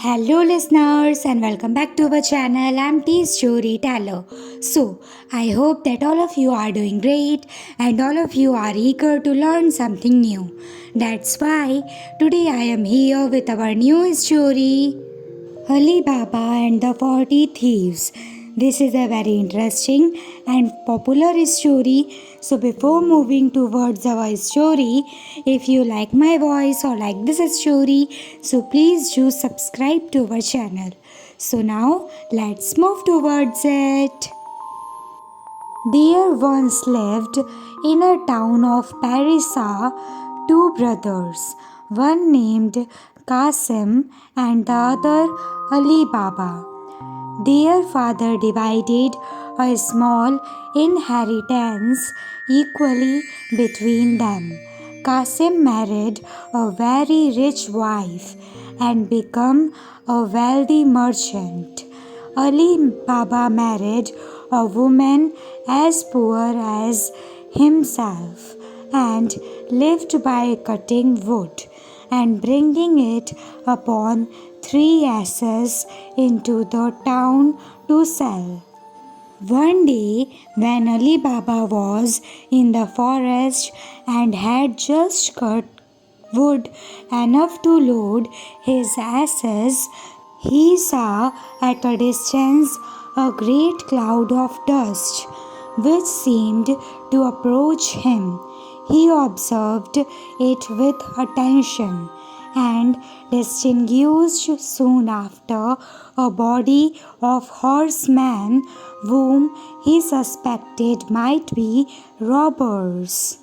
Hello, listeners, and welcome back to our channel. I'm T Storyteller. So, I hope that all of you are doing great and all of you are eager to learn something new. That's why today I am here with our new story, Alibaba and the 40 Thieves. This is a very interesting and popular story. So, before moving towards our story, if you like my voice or like this story, so please do subscribe to our channel. So, now let's move towards it. There once lived in a town of Parisa two brothers, one named Qasim and the other Ali Baba. Their father divided a small inheritance equally between them. Qasim married a very rich wife and became a wealthy merchant. Ali Baba married a woman as poor as himself and lived by cutting wood and bringing it upon three asses into the town to sell. One day, when Ali Baba was in the forest and had just cut wood enough to load his asses, he saw at a distance a great cloud of dust which seemed to approach him. He observed it with attention and distinguished soon after a body of horsemen whom he suspected might be robbers.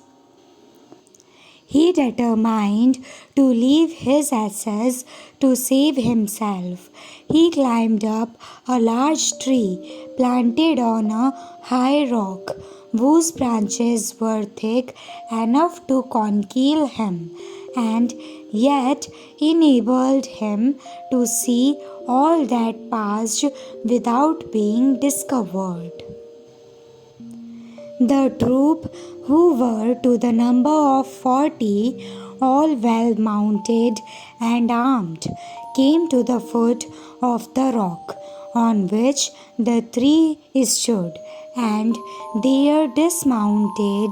He determined to leave his asses to save himself. He climbed up a large tree planted on a high rock, whose branches were thick enough to conceal him, and yet enabled him to see all that passed without being discovered. The troop, who were to the number of 40, all well mounted and armed, came to the foot of the rock on which the three stood, and there dismounted.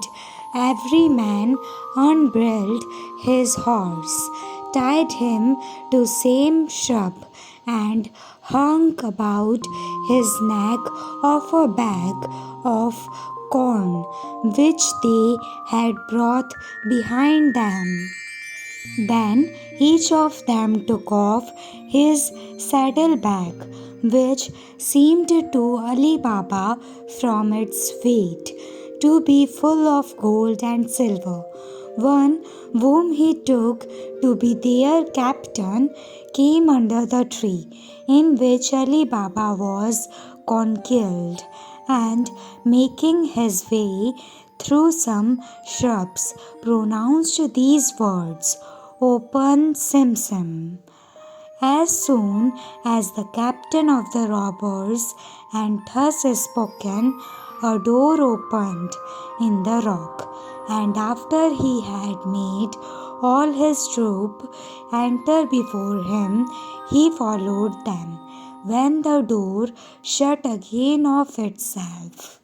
Every man unbridled his horse, tied him to same shrub, and hung about his neck of a bag of corn which they had brought behind them. Then each of them took off his saddlebag, which seemed to Ali Baba from its weight to be full of gold and silver. One, whom he took to be their captain, came under the tree in which Ali Baba was concealed, and making his way through some shrubs, pronounced these words, "Open, Simsim." As soon as the captain of the robbers and thus spoken, a door opened in the rock, and after he had made all his troop enter before him, he followed them, when the door shut again of itself.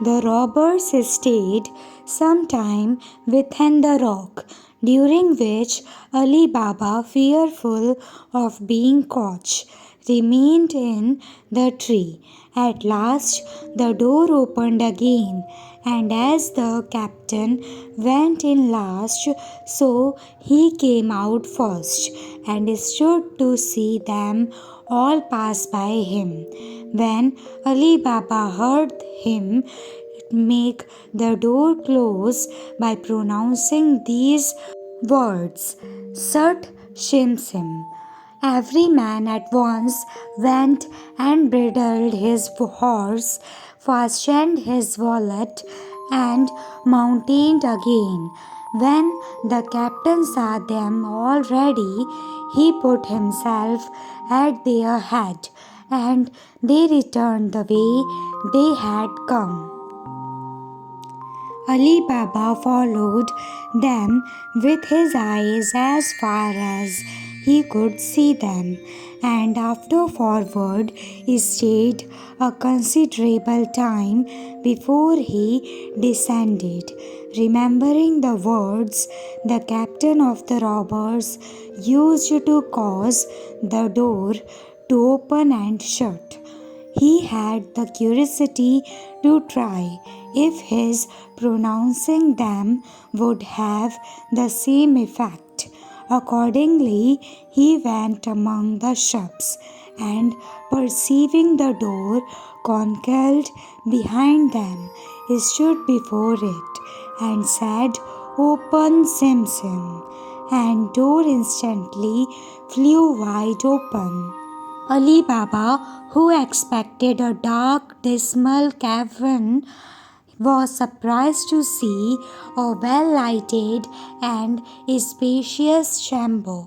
The robbers stayed some time within the rock, during which Ali Baba, fearful of being caught, remained in the tree. At last the door opened again, and as the captain went in last, so he came out first, and stood to see them all pass by him. When Ali Baba heard him make the door close by pronouncing these words, "Sat Shimsim," every man at once went and bridled his horse, fastened his wallet, and mounted again. When the captain saw them all ready, he put himself at their head, and they returned the way they had come. Ali Baba followed them with his eyes as far as he could see them, and after forward he stayed a considerable time before he descended, remembering the words the captain of the robbers used to cause the door to open and shut. He had the curiosity to try if his pronouncing them would have the same effect. Accordingly, he went among the shops and, perceiving the door concealed behind them, stood before it and said, "Open, Sim Sim," and door instantly flew wide open. Alibaba, who expected a dark, dismal cavern, was surprised to see a well lighted and spacious chamber,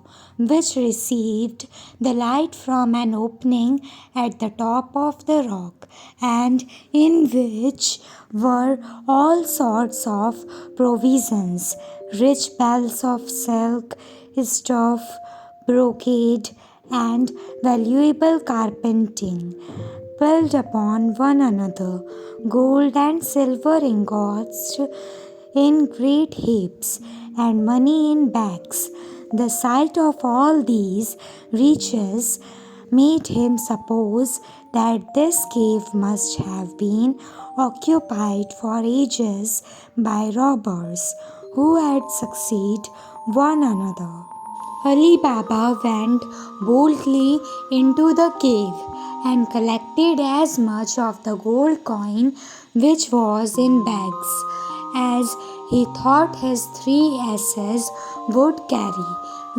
which received the light from an opening at the top of the rock, and in which were all sorts of provisions, rich bells of silk, stuff, brocade, and valuable carpeting piled upon one another, gold and silver ingots in great heaps, and money in bags. The sight of all these riches made him suppose that this cave must have been occupied for ages by robbers who had succeeded one another. Ali Baba went boldly into the cave and collected as much of the gold coin which was in bags as he thought his 3 asses would carry.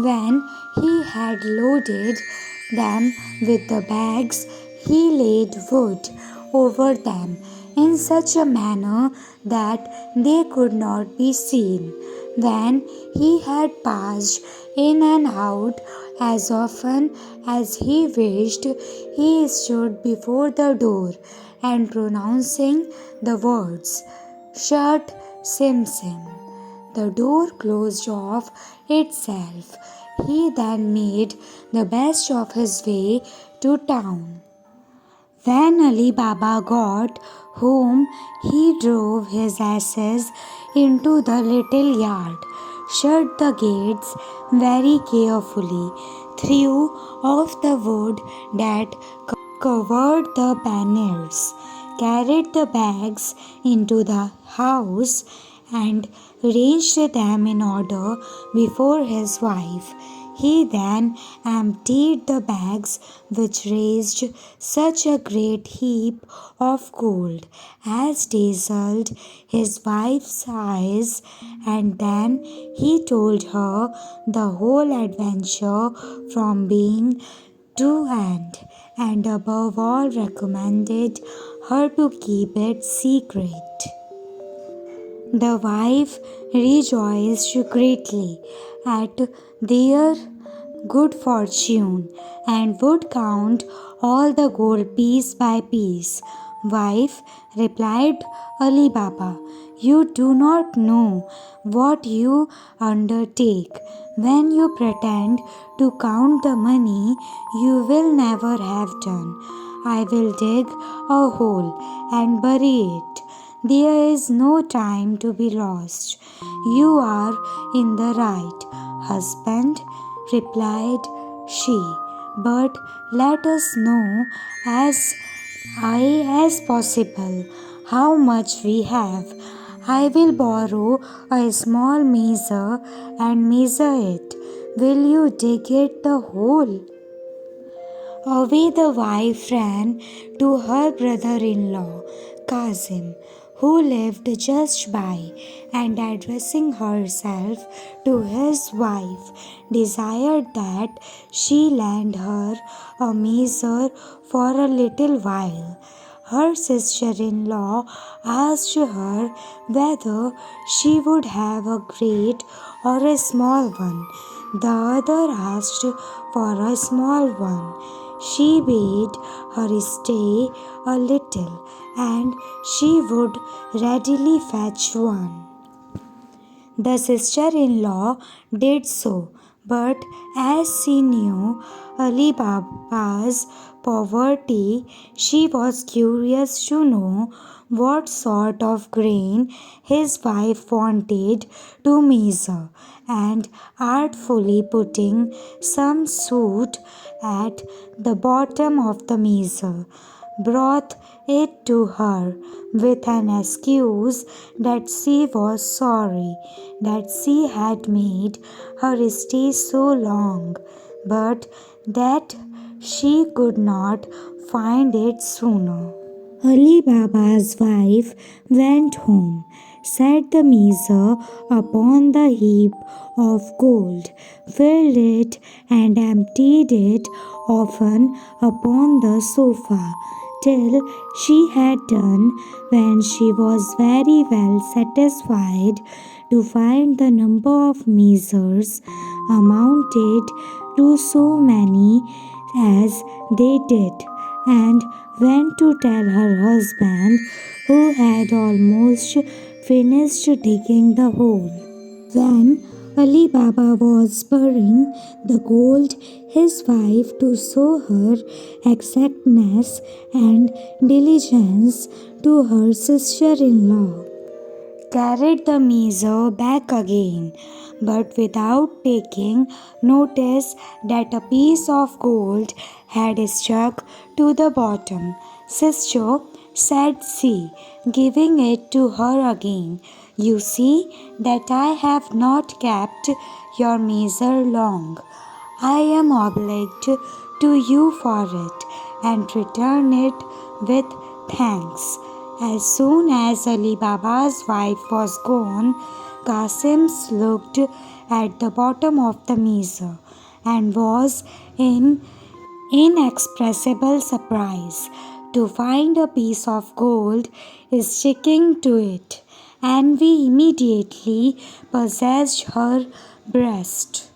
When he had loaded them with the bags, he laid wood over them in such a manner that they could not be seen. When he had passed in and out as often as he wished, he stood before the door and pronouncing the words, "Shut, Sim Sim." The door closed of itself. He then made the best of his way to town. When Ali Baba got home, he drove his asses into the little yard, shut the gates very carefully, threw off the wood that covered the panels, carried the bags into the house, and arranged them in order before his wife. He then emptied the bags, which raised such a great heap of gold as dazzled his wife's eyes, and then he told her the whole adventure from beginning to end, and above all recommended her to keep it secret. The wife rejoiced greatly at their good fortune and would count all the gold piece by piece. "Wife," replied Ali Baba, "you do not know what you undertake. When you pretend to count the money you will never have done, I will dig a hole and bury it. There is no time to be lost. You are in the right, husband," replied she. "But let us know as high as possible how much we have. I will borrow a small measure and measure it. Will you dig it the hole?" Away the wife ran to her brother-in-law, Kazim, who lived just by, and addressing herself to his wife, desired that she lend her a measure for a little while. Her sister-in-law asked her whether she would have a great or a small one. The other asked for a small one. She bade her stay a little, and she would readily fetch one. The sister-in-law did so, But as she knew Alibaba's poverty, she was curious to know what sort of grain his wife wanted to measure, and artfully putting some soot at the bottom of the measure, brought it to her with an excuse that she was sorry that she had made her stay so long, but that she could not find it sooner. Ali Baba's wife went home, set the measure upon the heap of gold, filled it and emptied it often upon the sofa, till she had done, when she was very well satisfied to find the number of measures amounted to so many as they did, and went to tell her husband, who had almost finished digging the hole. When Ali Baba was burying the gold, his wife, to show her exactness and diligence to her sister in law, carried the measure back again, but without taking notice that a piece of gold had stuck to the bottom. Sister, said she, giving it to her again, you see that I have not kept your measure long. I am obliged to you for it, and return it with thanks. As soon as Ali Baba's wife was gone, Qasim looked at the bottom of the measure and was in inexpressible surprise to find a piece of gold sticking to it. Envy immediately possessed her breast.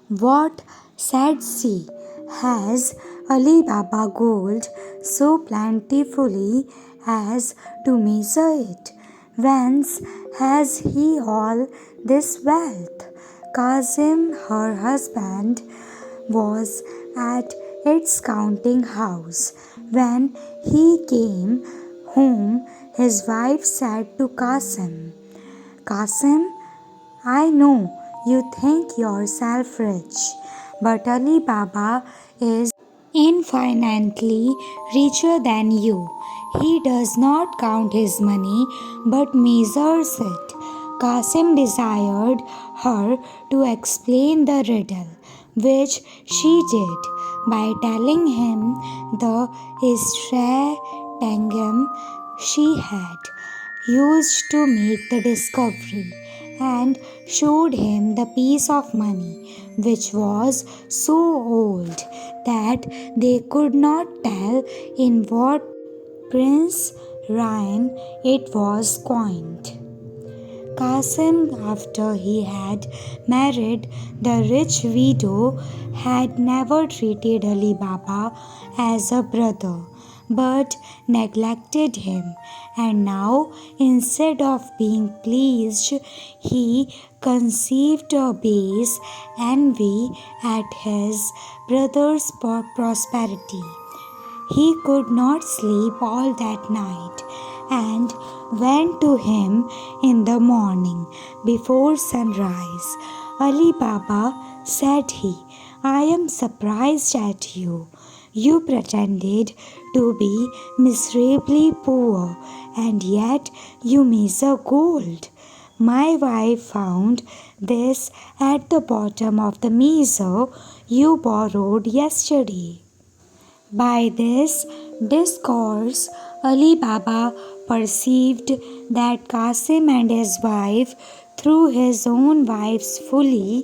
What, said she, has Ali Baba gold so plentifully as to measure it? Whence has he all this wealth? Kazim, her husband, was at its counting house. When he came home, his wife said to Qasim, I know you think yourself rich, but Ali Baba is infinitely richer than you. He does not count his money but measures it. Qasim desired her to explain the riddle, which she did by telling him the stratagem she had used to make the discovery, and showed him the piece of money, which was so old that they could not tell in what prince Ryan it was coined. Qasim, after he had married the rich widow, had never treated Ali Baba as a brother, but neglected him, and now, instead of being pleased, he conceived a base envy at his brother's prosperity. He could not sleep all that night, and went to him in the morning before sunrise. Ali Baba, said he, I am surprised at you. You pretended to be miserably poor, and yet you measure gold. My wife found this at the bottom of the measure you borrowed yesterday. By this discourse, Ali Baba perceived that Qasim and his wife, through his own wife's folly,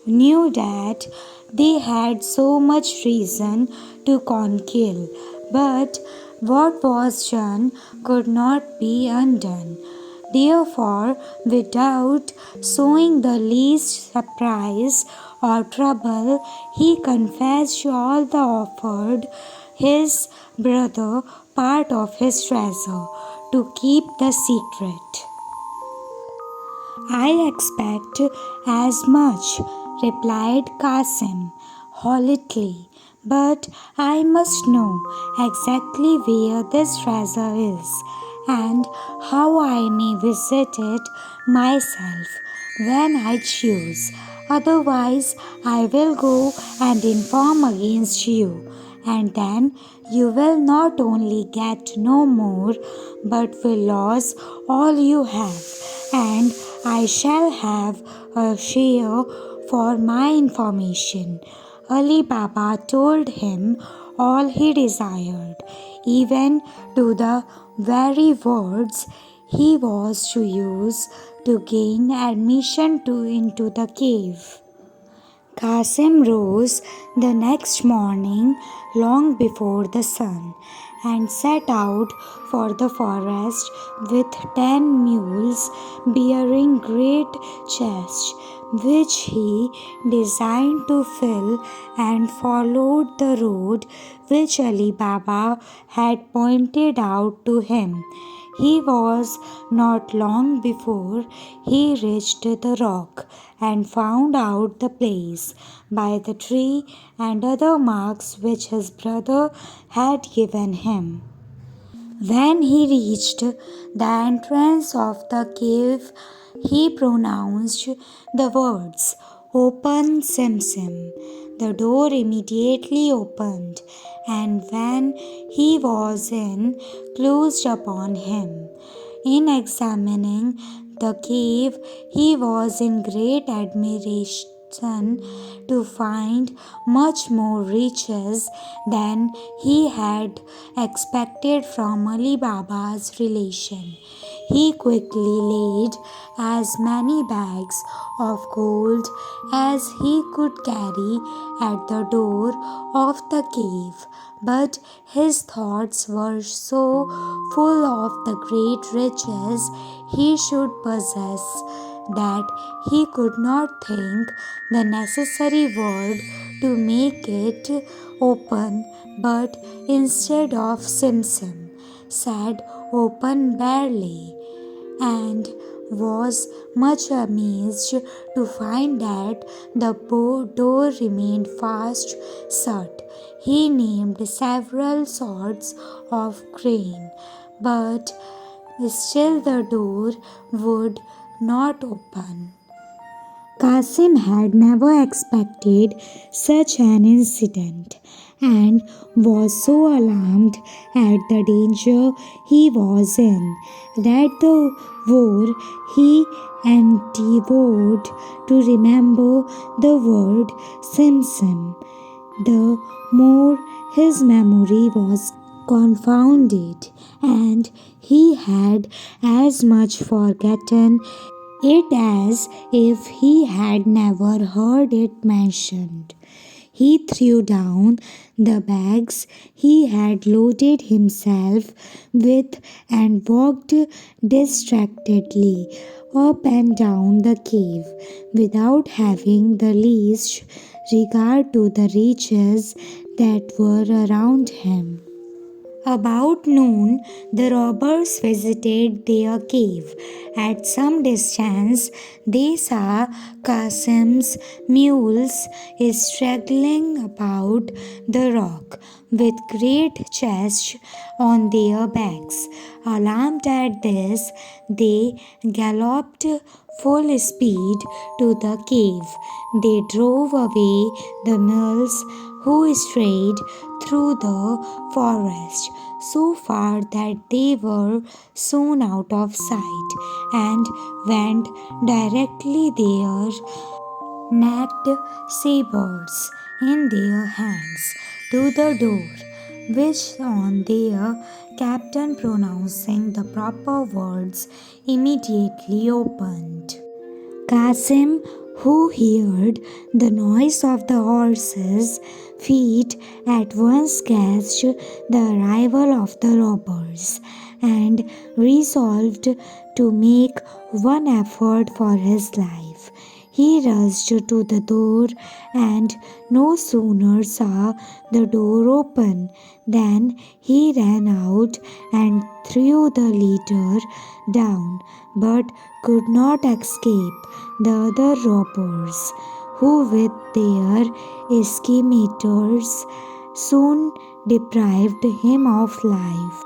knew that they had so much reason to conceal, but what was done could not be undone. Therefore, without showing the least surprise or trouble, he confessed all the offered his brother part of his treasure to keep the secret. I expect as much, replied Qasim hotly. But I must know exactly where this treasure is and how I may visit it myself when I choose. Otherwise, I will go and inform against you, and then you will not only get no more but will lose all you have, and I shall have a share for my information. Ali Baba told him all he desired, even to the very words he was to use to gain admission into the cave. Qasim rose the next morning long before the sun and set out for the forest with 10 mules bearing great chests which he designed to fill, and followed the road which Ali Baba had pointed out to him. He was not long before he reached the rock and found out the place by the tree and other marks which his brother had given him. When he reached the entrance of the cave, he pronounced the words, "Open, Simsim." The door immediately opened, and when he was in, closed upon him. In examining the cave, he was in great admiration to find much more riches than he had expected from Ali Baba's relation. He quickly laid as many bags of gold as he could carry at the door of the cave, but his thoughts were so full of the great riches he should possess that he could not think the necessary word to make it open, but instead of Simsim, said open barely, and was much amazed to find that the door remained fast shut. He named several sorts of grain, but still the door would not open. Qasim had never expected such an incident and was so alarmed at the danger he was in that the more he endeavored to remember the word Simsim, the more his memory was confounded, and he had as much forgotten it as if he had never heard it mentioned. He threw down the bags he had loaded himself with and walked distractedly up and down the cave without having the least regard to the riches that were around him. About noon, the robbers visited their cave. At some distance, they saw Qasim's mules straggling about the rock with great chests on their backs. Alarmed at this, they galloped full speed to the cave. They drove away the mules who strayed through the forest so far that they were soon out of sight, and went directly there, naked sabres in their hands, to the door, which on their captain pronouncing the proper words immediately opened. Qasim, who heard the noise of the horses' feet, at once guessed the arrival of the robbers, and resolved to make one effort for his life. He rushed to the door, and no sooner saw the door open than he ran out and threw the leader down, but could not escape the other robbers, who with their schemators soon deprived him of life.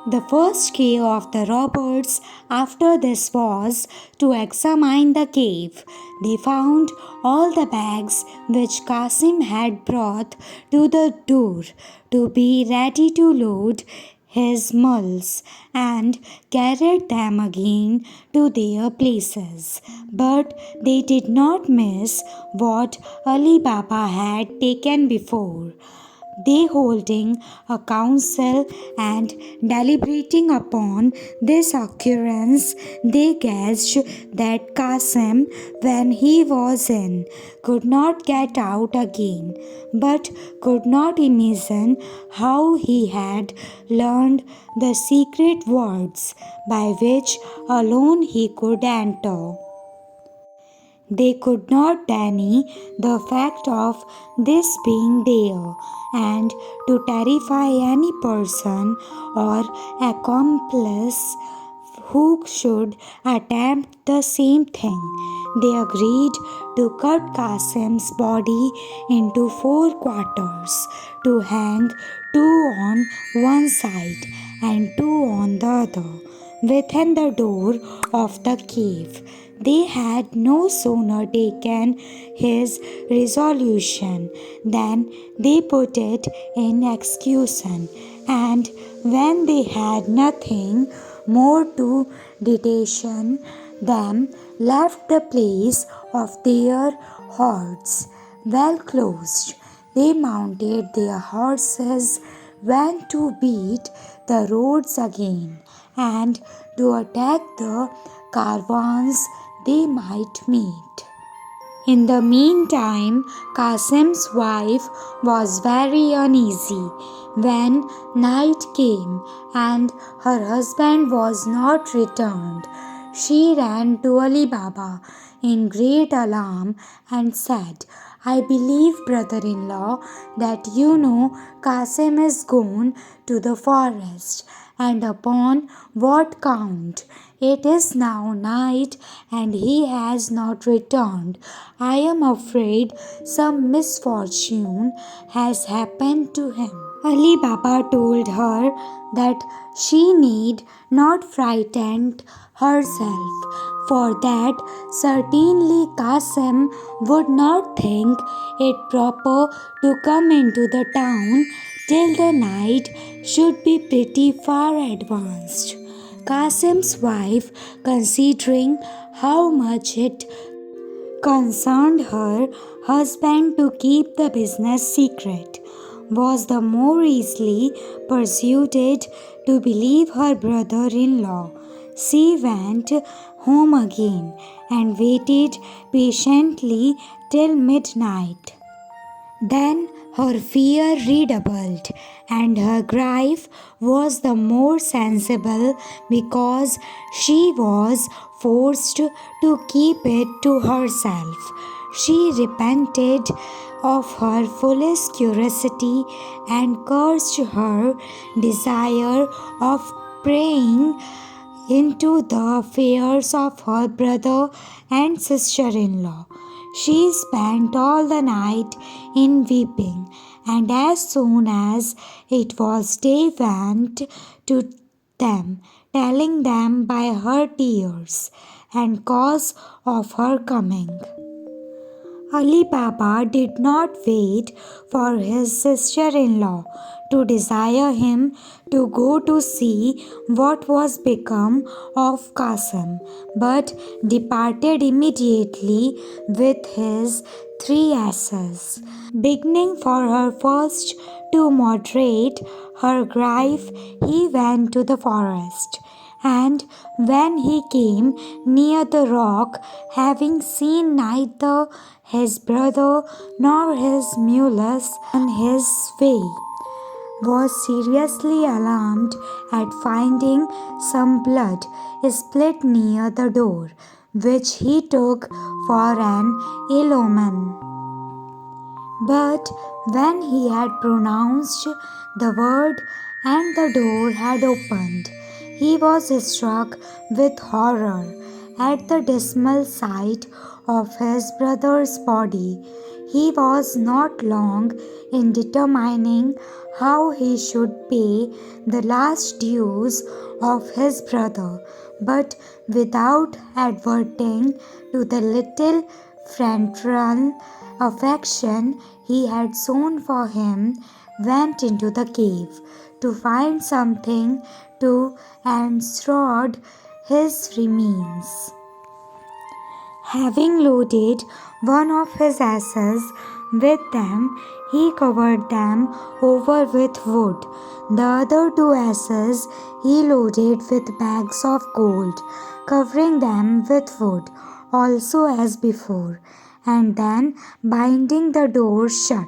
The first care of the robbers after this was to examine the cave. They found all the bags which Qasim had brought to the door to be ready to load his mules and carried them again to their places. But they did not miss what Ali Baba had taken before. They holding a council and deliberating upon this occurrence, they guessed that Qasim, when he was in, could not get out again, but could not imagine how he had learned the secret words by which alone he could enter. They could not deny the fact of this being there, and to terrify any person or accomplice who should attempt the same thing, they agreed to cut Qasim's body into 4 quarters, to hang 2 on one side and 2 on the other, within the door of the cave. They had no sooner taken his resolution than they put it in execution, and when they had nothing more to detain them, left the place of their hoards well closed. They mounted their horses, went to beat the roads again, and to attack the caravans they might meet. In the meantime, Qasim's wife was very uneasy when night came and her husband was not returned. She ran to Ali Baba in great alarm and said, I believe, brother-in-law, that you know Qasim is gone to the forest, and upon what count? It is now night and he has not returned. I am afraid some misfortune has happened to him. Ali Baba told her that she need not frighten herself, for that certainly Qasim would not think it proper to come into the town till the night should be pretty far advanced. Qasim's wife, considering how much it concerned her husband to keep the business secret, was the more easily persuaded to believe her brother in law. She went home again and waited patiently till midnight. Then her fear redoubled, and her grief was the more sensible because she was forced to keep it to herself. She repented of her foolish curiosity and cursed her desire of prying into the affairs of her brother and sister in law. She spent all the night in weeping, and as soon as it was day went to them, telling them by her tears and cause of her coming. Ali Baba did not wait for his sister-in-law to desire him to go to see what was become of Qasim, but departed immediately with his 3 asses. Beginning for her first to moderate her grief, he went to the forest. And when he came near the rock, having seen neither his brother nor his mules on his way, was seriously alarmed at finding some blood split near the door, which he took for an ill omen. But when he had pronounced the word and the door had opened, he was struck with horror at the dismal sight of his brother's body. He was not long in determining how he should pay the last dues of his brother, but without adverting to the little fraternal affection he had shown for him, went into the cave to find something to enshroud his remains. Having loaded one of his asses with them, he covered them over with wood. The other two asses he loaded with bags of gold, covering them with wood also as before, and then binding the door shut.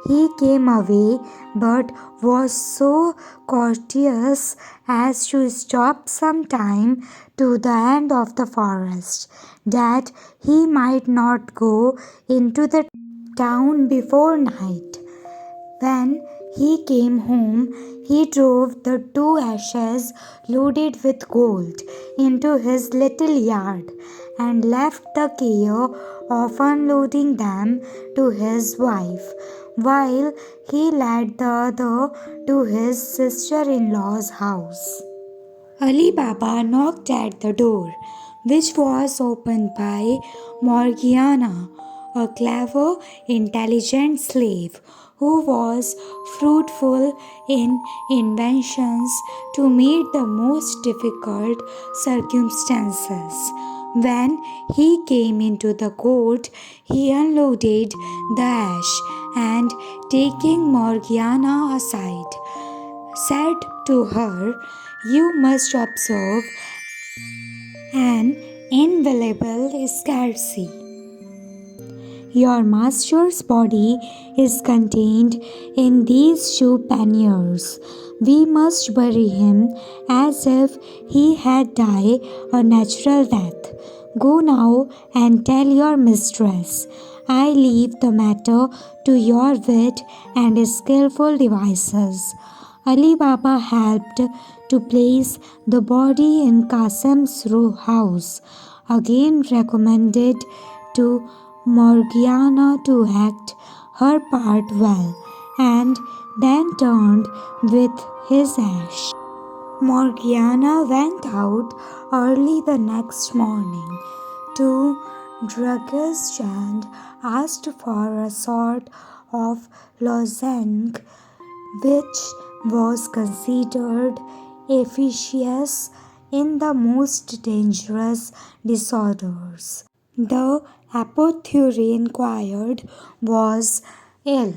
He came away, but was so courteous as to stop some time to the end of the forest, that he might not go into the town before night. When he came home, he drove the two ashes loaded with gold into his little yard and left the care of unloading them to his wife, while he led the other to his sister-in-law's house. Alibaba knocked at the door, which was opened by Morgiana, a clever, intelligent slave who was fruitful in inventions to meet the most difficult circumstances. When he came into the court, he unloaded the ash and, taking Morgiana aside, said to her, "You must observe an invaluable scarcity. Your master's body is contained in these two panniers. We must bury him as if he had died a natural death. Go now and tell your mistress. I leave the matter to your wit and skillful devices." Ali Baba helped to place the body in Qasim's house, again recommended to Morgiana to act her part well, and then turned with his ash. Morgiana went out early the next morning to druggist and asked for a sort of lozenge which was considered efficacious in the most dangerous disorders. The apothecary inquired, was ill.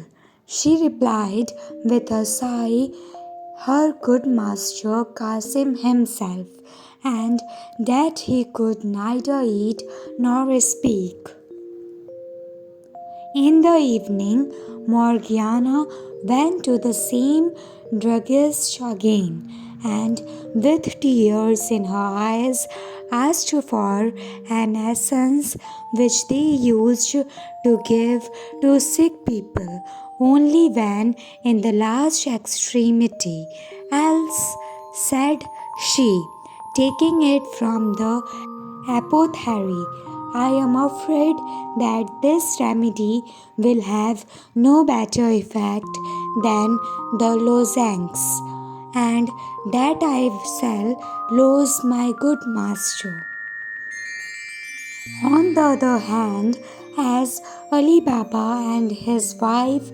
She replied with a sigh, her good master Qasim himself, and that he could neither eat nor speak. In the evening, Morgiana went to the same druggist again, and with tears in her eyes asked for an essence which they used to give to sick people only when in the last extremity. "Else," said she, taking it from the apothecary, "I am afraid that this remedy will have no better effect than the lozenges, and that I shall lose my good master." On the other hand, as Ali Baba and his wife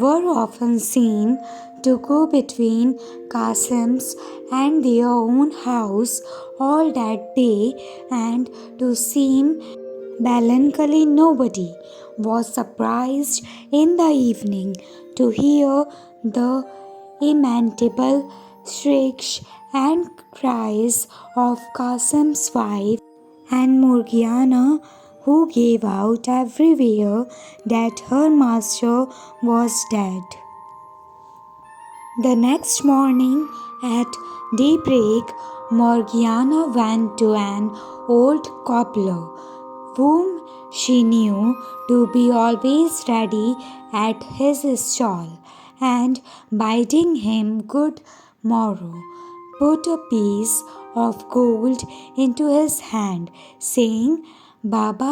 were often seen to go between Qasim's and their own house all that day, and to seem melancholy, nobody was surprised in the evening to hear the lamentable shrieks and cries of Qasim's wife and Morgiana, who gave out everywhere that her master was dead. The next morning at daybreak, Morgiana went to an old cobbler, whom she knew to be always ready at his stall, and bidding him good morrow, put a piece of gold into his hand, saying, "Baba,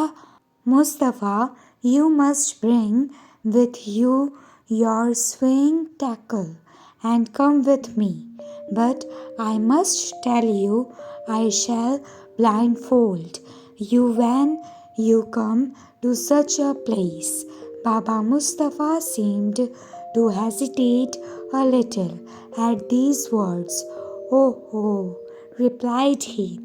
Mustafa, you must bring with you your swing tackle and come with me. But I must tell you, I shall blindfold you when you come to such a place. Baba Mustafa seemed to hesitate a little at these words. Oh, oh, replied he,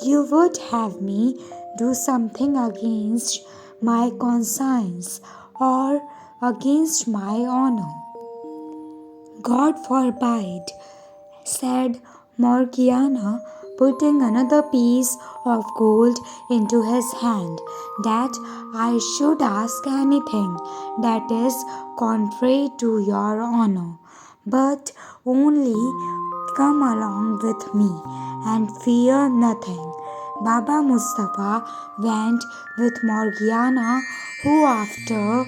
you would have me do something against my conscience or against my honor. God forbid, said Morgiana, putting another piece of gold into his hand, that I should ask anything that is contrary to your honor. But only come along with me and fear nothing. Baba Mustafa went with Morgiana, who after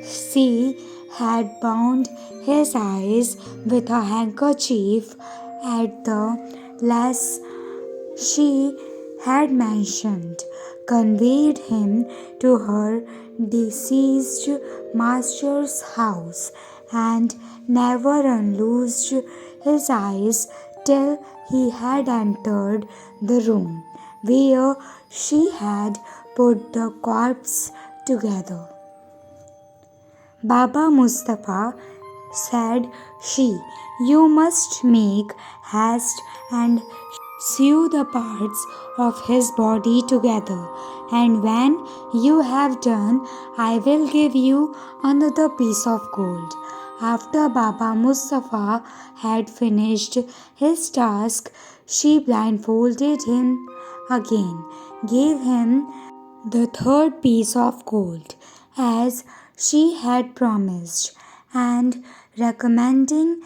she had bound his eyes with a handkerchief at the last she had mentioned, conveyed him to her deceased master's house, and never unloosed his eyes till he had entered the room where she had put the corpse together. Baba Mustafa, said she, you must make haste and sew the parts of his body together, and when you have done, I will give you another piece of gold. After Baba Mustafa had finished his task, she blindfolded him again, gave him the third piece of gold, as she had promised, and recommending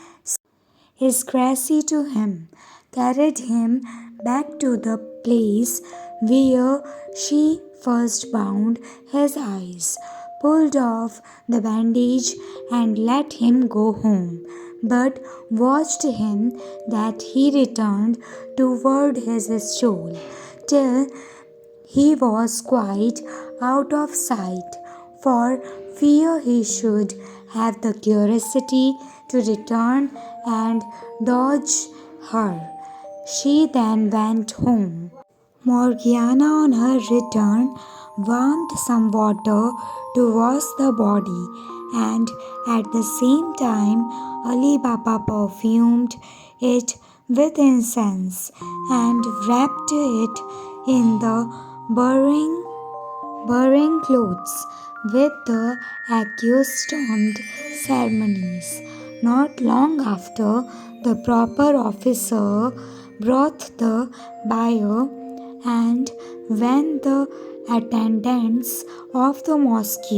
his gracie to him, carried him back to the place where she first bound his eyes, pulled off the bandage, and let him go home, but watched him that he returned toward his stall till he was quite out of sight, for fear he should have the curiosity to return and dodge her. She then went home. Morgiana, on her return, warmed some water to wash the body, and at the same time Alibaba perfumed it with incense and wrapped it in the burying clothes with the accustomed ceremonies. Not long after, the proper officer brought the bier, and when the attendants of the mosque,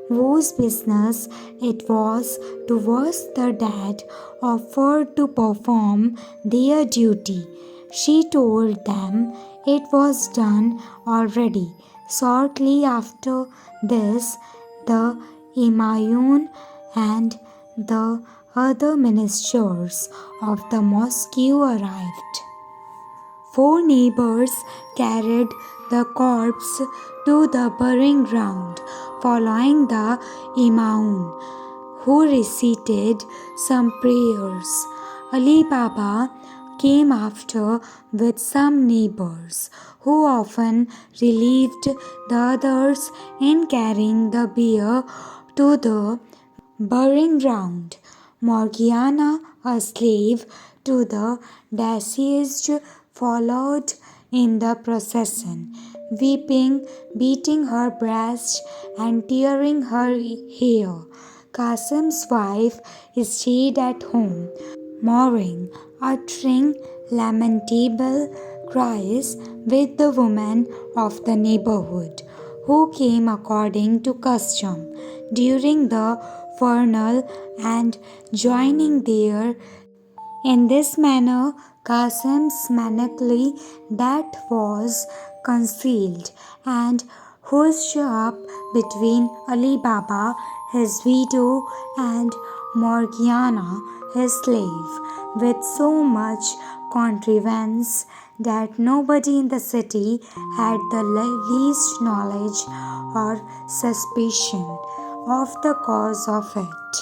whose business it was to wash the dead, offered to perform their duty, she told them it was done already. Shortly after this, the Imayun and the other ministers of the mosque arrived. 4 neighbors carried the corpse to the burying ground, following the Imaun, who recited some prayers. Ali Baba came after with some neighbors, who often relieved the others in carrying the bier to the burying ground. Morgiana, a slave to the deceased, followed in the procession, weeping, beating her breast, and tearing her hair. Qasim's wife stayed at home, mourning, uttering lamentable cries with the women of the neighborhood, who came according to custom during the funeral and joining there. In this manner, Qasim's melancholy that was concealed and hushed up between Ali Baba, his widow, and Morgiana, his slave, with so much contrivance that nobody in the city had the least knowledge or suspicion of the cause of it.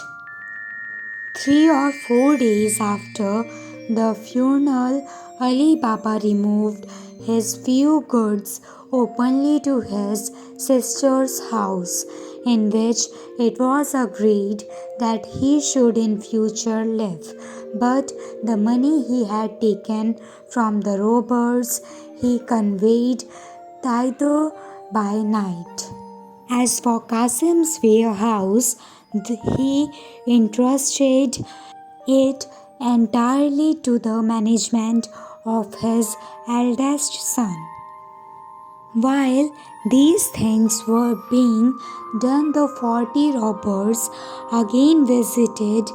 3 or 4 days after the funeral, Alibaba removed his few goods openly to his sister's house, in which it was agreed that he should in future live. But the money he had taken from the robbers he conveyed thither by night. As for Qasim's warehouse, he entrusted it entirely to the management of his eldest son. While these things were being done, the 40 robbers again visited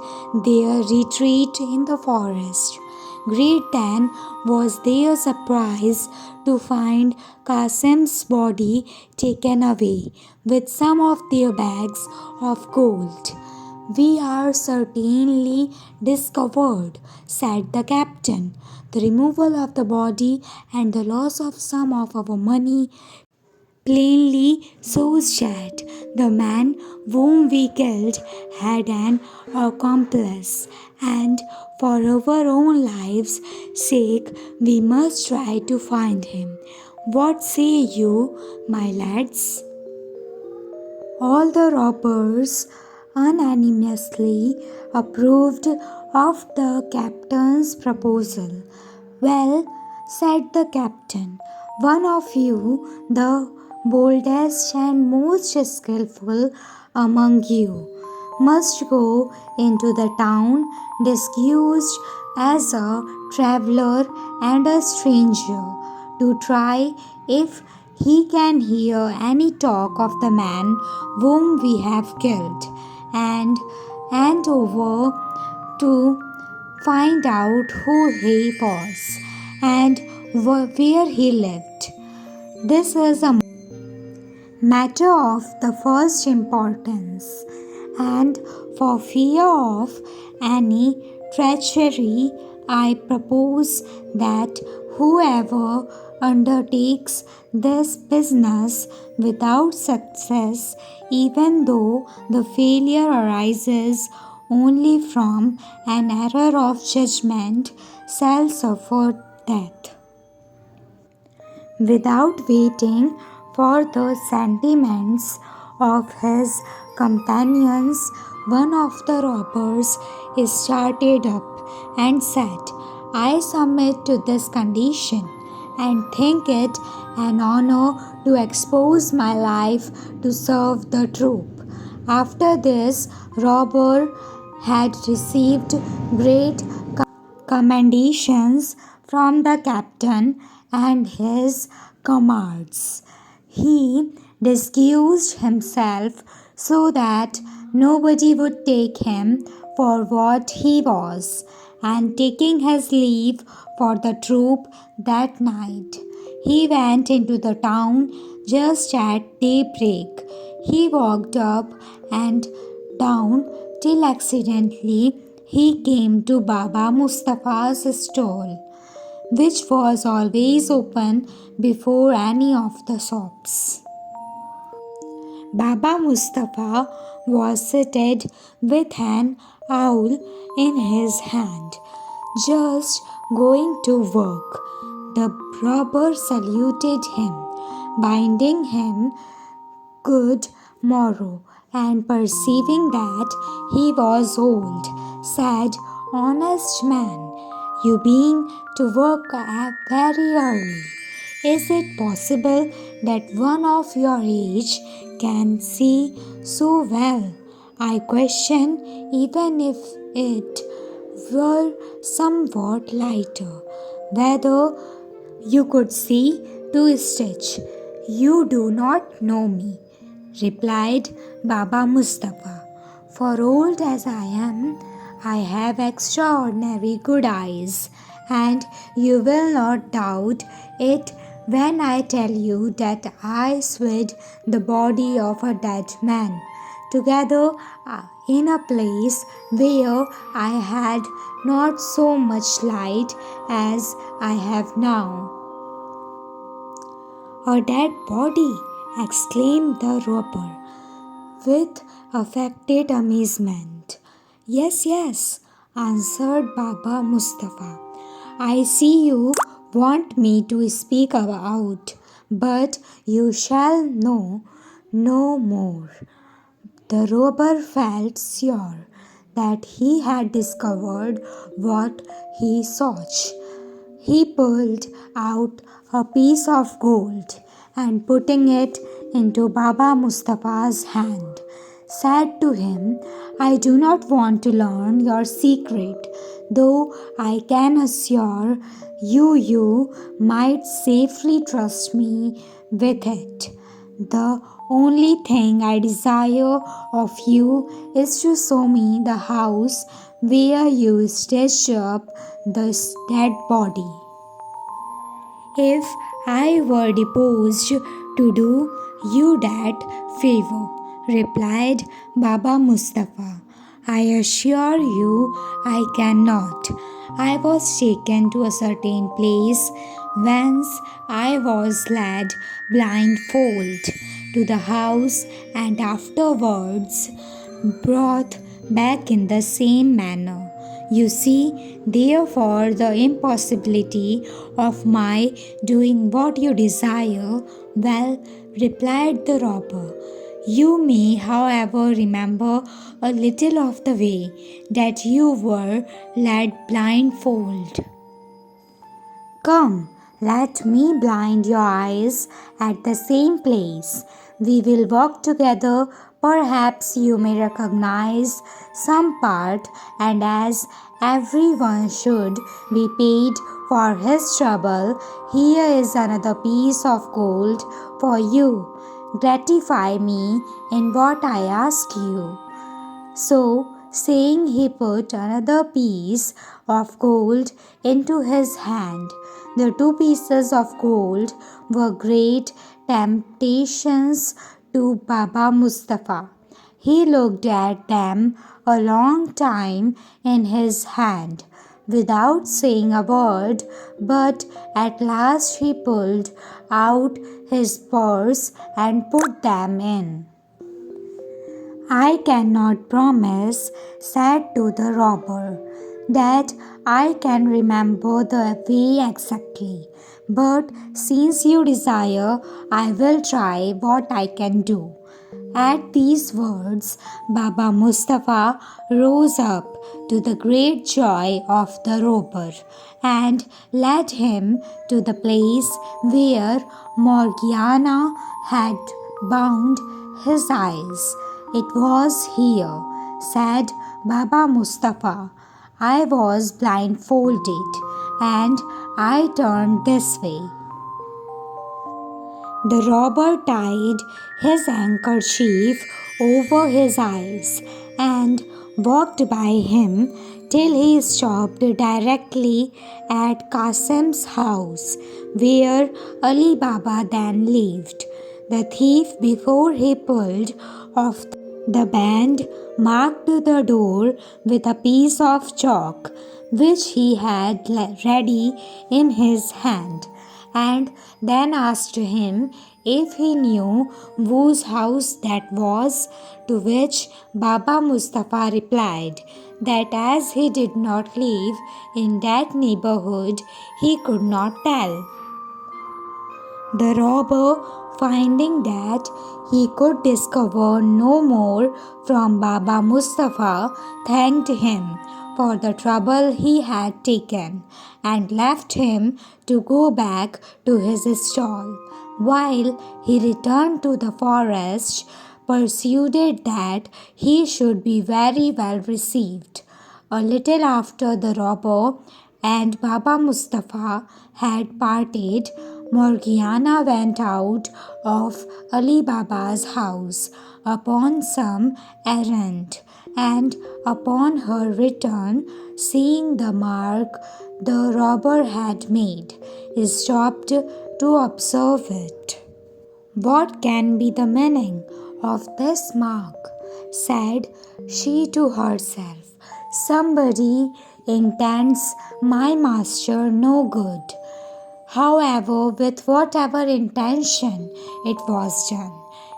their retreat in the forest. Great then was their surprise to find Qasim's body taken away with some of their bags of gold. "We are certainly discovered," said the captain. "The removal of the body and the loss of some of our money plainly shows that the man whom we killed had an accomplice, and for our own lives' sake we must try to find him. What say you, my lads?" All the robbers unanimously approved of the captain's proposal. "Well," said the captain, "one of you, the boldest and most skillful among you, must go into the town disguised as a traveler and a stranger, to try if he can hear any talk of the man whom we have killed, and over to find out who he was and where he lived. This is a matter of the first importance, and for fear of any treachery, I propose that whoever undertakes this business without success, even though the failure arises only from an error of judgment, shall suffer death." Without waiting for the sentiments of his companions, one of the robbers started up and said, "I submit to this condition, and think it an honor to expose my life to serve the troop." After this, robber had received great commendations from the captain and his comrades. He disguised himself so that nobody would take him for what he was, and taking his leave for the troop that night, he went into the town just at daybreak. He walked up and down till accidentally he came to Baba Mustafa's stall, which was always open before any of the shops. Baba Mustafa was seated with an owl in his hand, just going to work. The robber saluted him, bidding him good morrow, and perceiving that he was old, said, "Honest man, you being to work very early, is it possible that one of your age can see so well? I question, even if it were somewhat lighter, whether you could see to stitch." "You do not know me," replied Baba Mustafa. "For old as I am, I have extraordinary good eyes, and you will not doubt it when I tell you that I swayed the body of a dead man. Together in a place where I had not so much light as I have now. "A dead body!" exclaimed the robber with affected amazement. "Yes, yes," answered Baba Mustafa. "I see you want me to speak about, but you shall know no more." The robber felt sure that he had discovered what he sought. He pulled out a piece of gold and putting it into Baba Mustafa's hand, said to him, "I do not want to learn your secret, though I can assure you might safely trust me with it. The only thing I desire of you is to show me the house where you stitched up this dead body. If I were disposed to do you that favor," replied Baba Mustafa, "I assure you I cannot. I was taken to a certain place whence I was led blindfold to the house and afterwards brought back in the same manner. You see, therefore, the impossibility of my doing what you desire." "Well," replied the robber, "you may, however, remember a little of the way that you were led blindfold. Come, let me blind your eyes at the same place. We will walk together. Perhaps you may recognize some part, and as everyone should be paid for his trouble, here is another piece of gold for you. Gratify me in what I ask you." So saying, he put another piece of gold into his hand. The two pieces of gold were great temptations to Baba Mustafa. He looked at them a long time in his hand without saying a word, but at last he pulled out his purse and put them in. "I cannot promise," said to the robber, "that I can remember the way exactly, but since you desire, I will try what I can do." At these words, Baba Mustafa rose up to the great joy of the robber and led him to the place where Morgiana had bound his eyes. "It was here," said Baba Mustafa. "I was blindfolded and I turned this way." The robber tied his handkerchief over his eyes and walked by him till he stopped directly at Qasim's house, where Ali Baba then lived. The thief, before he pulled off the band, marked the door with a piece of chalk which he had ready in his hand, and then asked him if he knew whose house that was, to which Baba Mustafa replied that as he did not live in that neighborhood, he could not tell. The robber, finding that he could discover no more from Baba Mustafa, thanked him for the trouble he had taken and left him to go back to his stall, while he returned to the forest, persuaded that he should be very well received. A little after the robber and Baba Mustafa had parted, Morgiana went out of Ali Baba's house upon some errand, and upon her return, seeing the mark the robber had made, stopped to observe it. "What can be the meaning of this mark?" said she to herself. Somebody intends my master no good. However, with whatever intention it was done,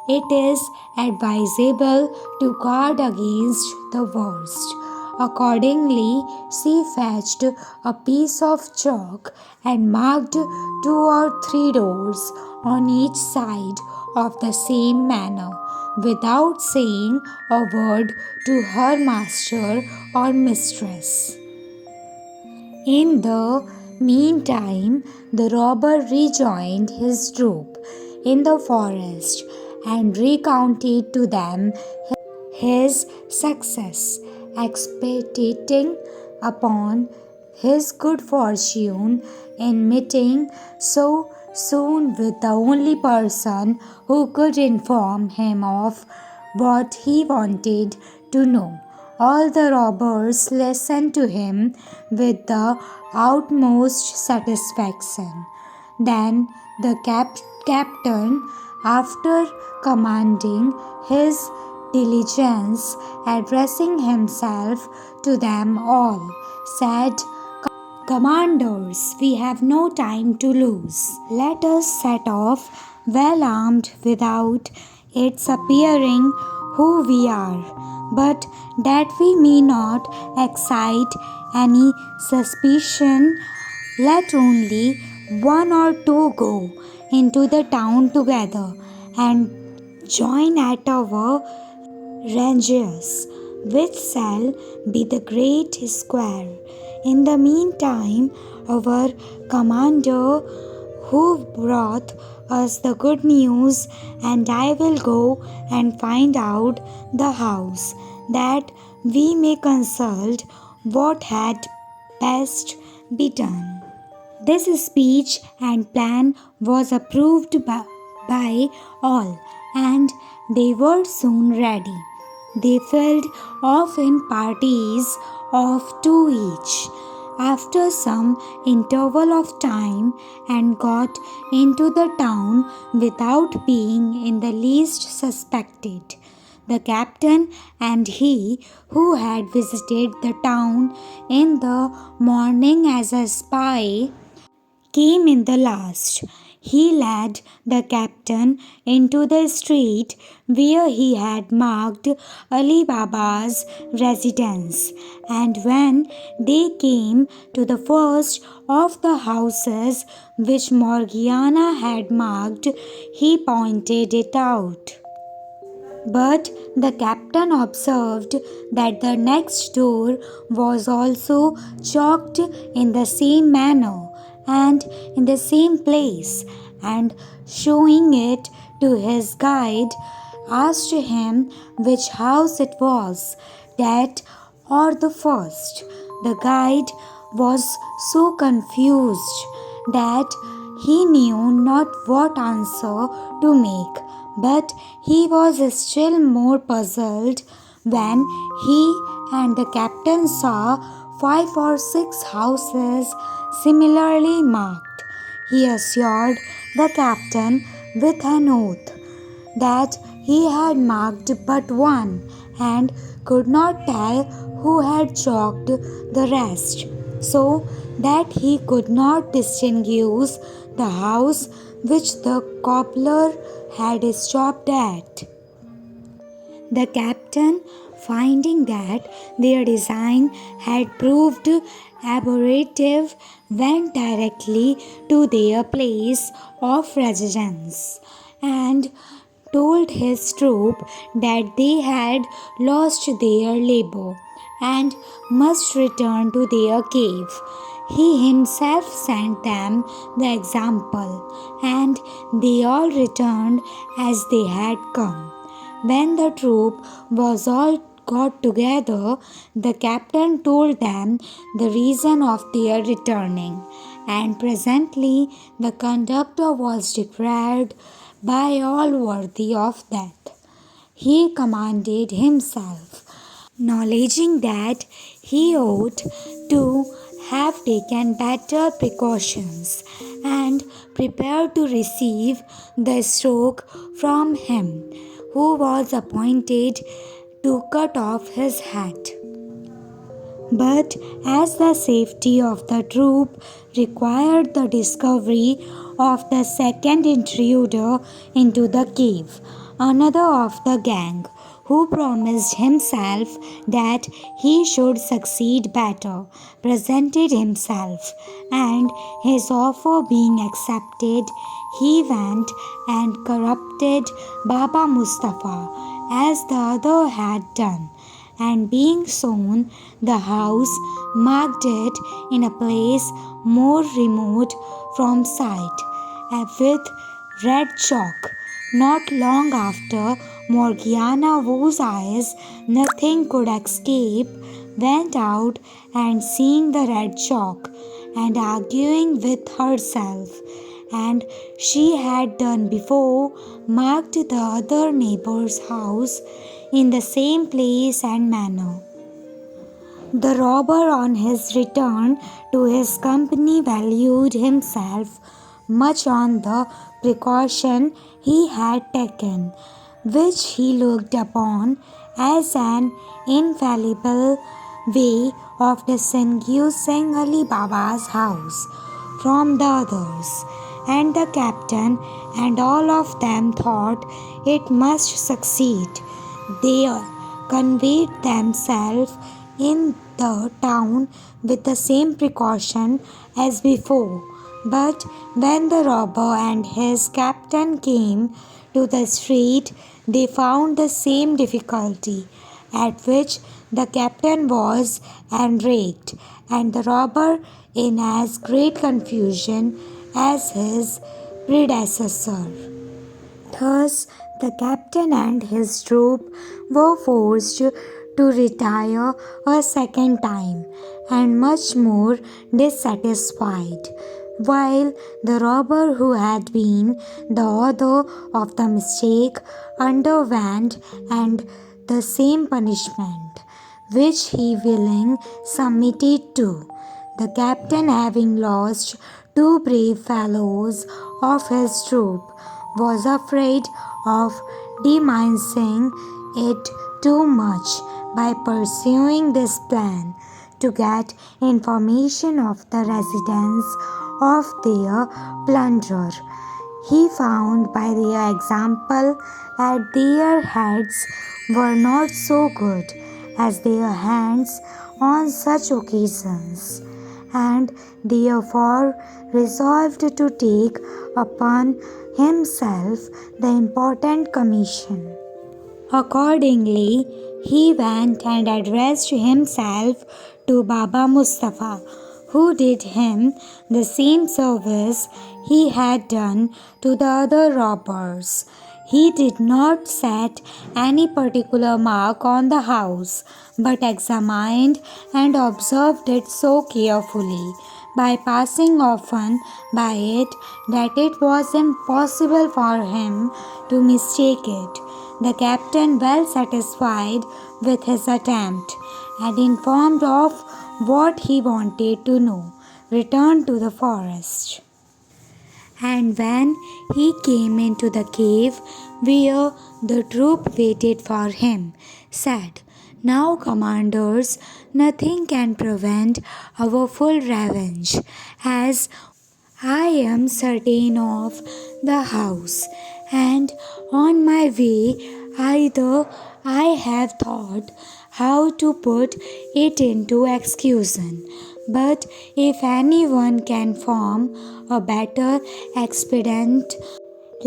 it is advisable to guard against the worst. Accordingly, she fetched a piece of chalk and marked 2 or 3 doors on each side of the same manner, without saying a word to her master or mistress. In the meantime, the robber rejoined his troop in the forest and recounted to them his success, expatiating upon his good fortune in meeting so soon with the only person who could inform him of what he wanted to know. All the robbers listened to him with the utmost satisfaction. Then the captain, after commanding his diligence, addressing himself to them all, said, Commanders, we have no time to lose. Let us set off well armed without its appearing who we are, but that we may not excite any suspicion, let only 1 or 2 go into the town together and join at our ranges, which shall be the great square. In the meantime, our commander, who brought us the good news, and I will go and find out the house, that we may consult what had best be done. This speech and plan was approved by all, and they were soon ready. They filled off in parties of 2 each, after some interval of time, and got into the town without being in the least suspected. The captain and he, who had visited the town in the morning as a spy, came in the last. He led the captain into the street where he had marked Alibaba's residence, and when they came to the first of the houses which Morgiana had marked, he pointed it out. But the captain observed that the next door was also chalked in the same manner and in the same place, and showing it to his guide, asked him which house it was, that or the first. The guide was so confused that he knew not what answer to make, but he was still more puzzled when he and the captain saw 5 or 6 houses similarly marked. He assured the captain with an oath that he had marked but one, and could not tell who had chalked the rest, so that he could not distinguish the house which the cobbler had stopped at. The captain, finding that their design had proved aberrative, went directly to their place of residence and told his troop that they had lost their labor and must return to their cave. He himself sent them the example, and they all returned as they had come. When the troop was all got together, the captain told them the reason of their returning, and presently the conductor was declared by all worthy of death. He commanded himself, acknowledging that he ought to have taken better precautions, and prepared to receive the stroke from him who was appointed to cut off his head. But as the safety of the troop required the discovery of the second intruder into the cave, another of the gang, who promised himself that he should succeed better, presented himself, and his offer being accepted, he went and corrupted Baba Mustafa as the other had done, and being sown the house, marked it in a place more remote from sight, with red chalk. Not long after, Morgiana, whose eyes nothing could escape, went out and seeing the red chalk, and arguing with herself, and she had done before, marked the other neighbor's house in the same place and manner. The robber, on his return to his company, valued himself much on the precaution he had taken, which he looked upon as an infallible way of distinguishing Alibaba's house from the others, and the captain and all of them thought it must succeed. They conveyed themselves in the town with the same precaution as before. But when the robber and his captain came to the street, they found the same difficulty, at which the captain was enraged, and the robber in as great confusion as his predecessor. Thus, the captain and his troop were forced to retire a second time, and much more dissatisfied, while the robber, who had been the author of the mistake, underwent and the same punishment, which he willingly submitted to. The captain, having lost two brave fellows of his troop, was afraid of diminishing it too much by pursuing this plan to get information of the residence of their plunderer. He found by their example that their heads were not so good as their hands on such occasions, and therefore resolved to take upon himself the important commission. Accordingly, he went and addressed himself to Baba Mustafa, who did him the same service he had done to the other robbers. He did not set any particular mark on the house, but examined and observed it so carefully, by passing often by it, that it was impossible for him to mistake it. The captain, well satisfied with his attempt and informed of what he wanted to know, returned to the forest. And when he came into the cave where the troop waited for him, said, "Now, commanders, nothing can prevent our full revenge, as I am certain of the house, and on my way either I have thought how to put it into execution. But if anyone can form a better expedient,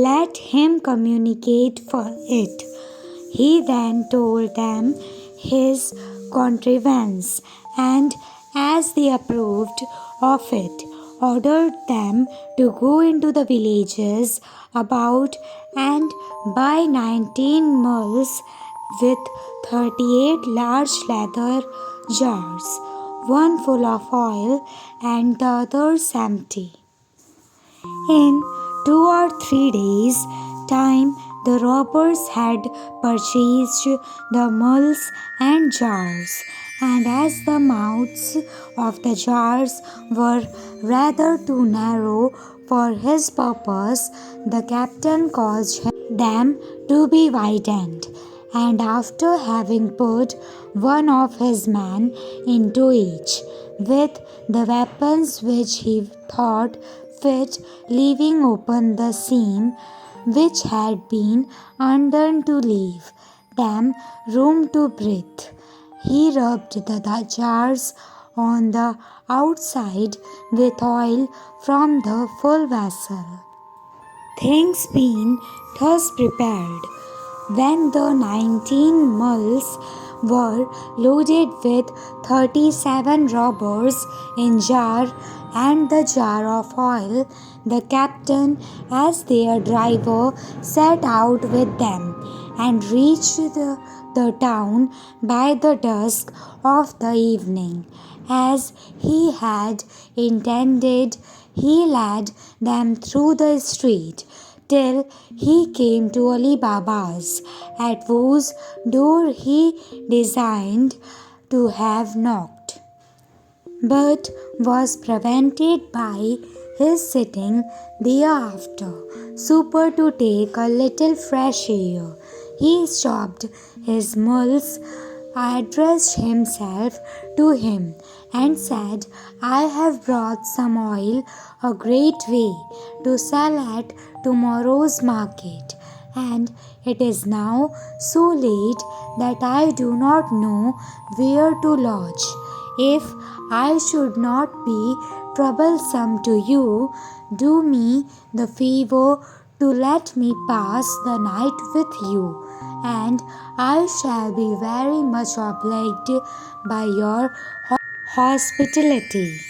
let him communicate for it." He then told them his contrivance, and as they approved of it, ordered them to go into the villages about and buy 19 mules with 38 large leather jars, one full of oil and the others empty. In 2 or 3 days' time, the robbers had purchased the mules and jars, and as the mouths of the jars were rather too narrow for his purpose, the captain caused them to be widened, and after having put one of his men into each, with the weapons which he thought fit, leaving open the seam which had been undone to leave them room to breathe. He rubbed the jars on the outside with oil from the full vessel. Things being thus prepared, when the 19 mules were loaded with 37 robbers in jar and the jar of oil, the captain, as their driver, set out with them and reached the town by the dusk of the evening. As he had intended, he led them through the street till he came to Alibaba's, at whose door he designed to have knocked, but was prevented by his sitting thereafter, super to take a little fresh air. He stopped his mules, addressed himself to him, and said, I have brought some oil a great way to sell at tomorrow's market, and it is now so late that I do not know where to lodge. If I should not be troublesome to you, do me the favor to let me pass the night with you, and I shall be very much obliged by your hospitality.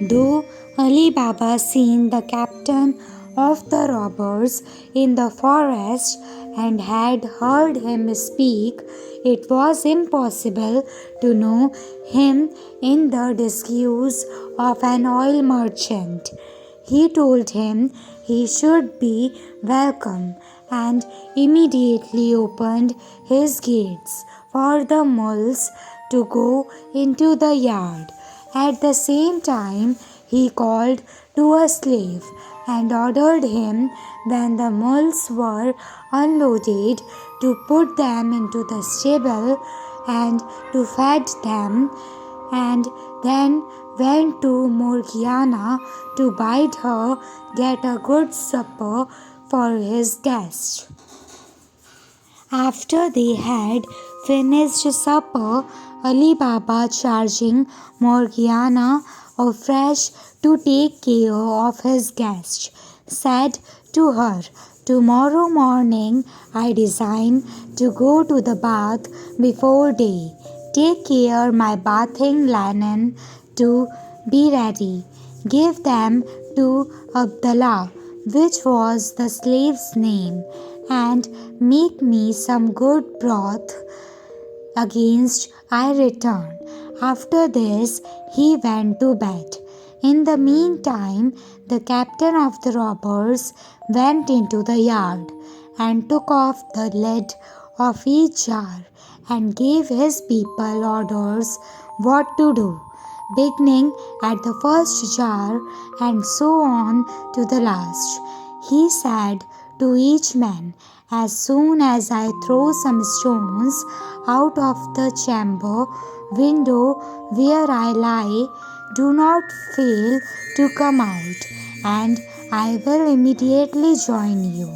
Though Ali Baba seen the captain of the robbers in the forest and had heard him speak, it was impossible to know him in the disguise of an oil merchant. He told him he should be welcome and immediately opened his gates for the mules to go into the yard. At the same time, he called to a slave and ordered him, when the mules were unloaded, to put them into the stable and to feed them, and then went to Morgiana to bid her get a good supper for his guest. After they had finished supper, Ali Baba, charging Morgiana afresh to take care of his guest, said to her, Tomorrow morning I design to go to the bath before day. Take care my bathing linen to be ready. Give them to Abdallah, which was the slave's name, and make me some good broth against I return. After this, he went to bed. In the meantime, the captain of the robbers went into the yard and took off the lid of each jar and gave his people orders what to do, beginning at the first jar and so on to the last. He said to each man, As soon as I throw some stones out of the chamber window where I lie, do not fail to come out, and I will immediately join you.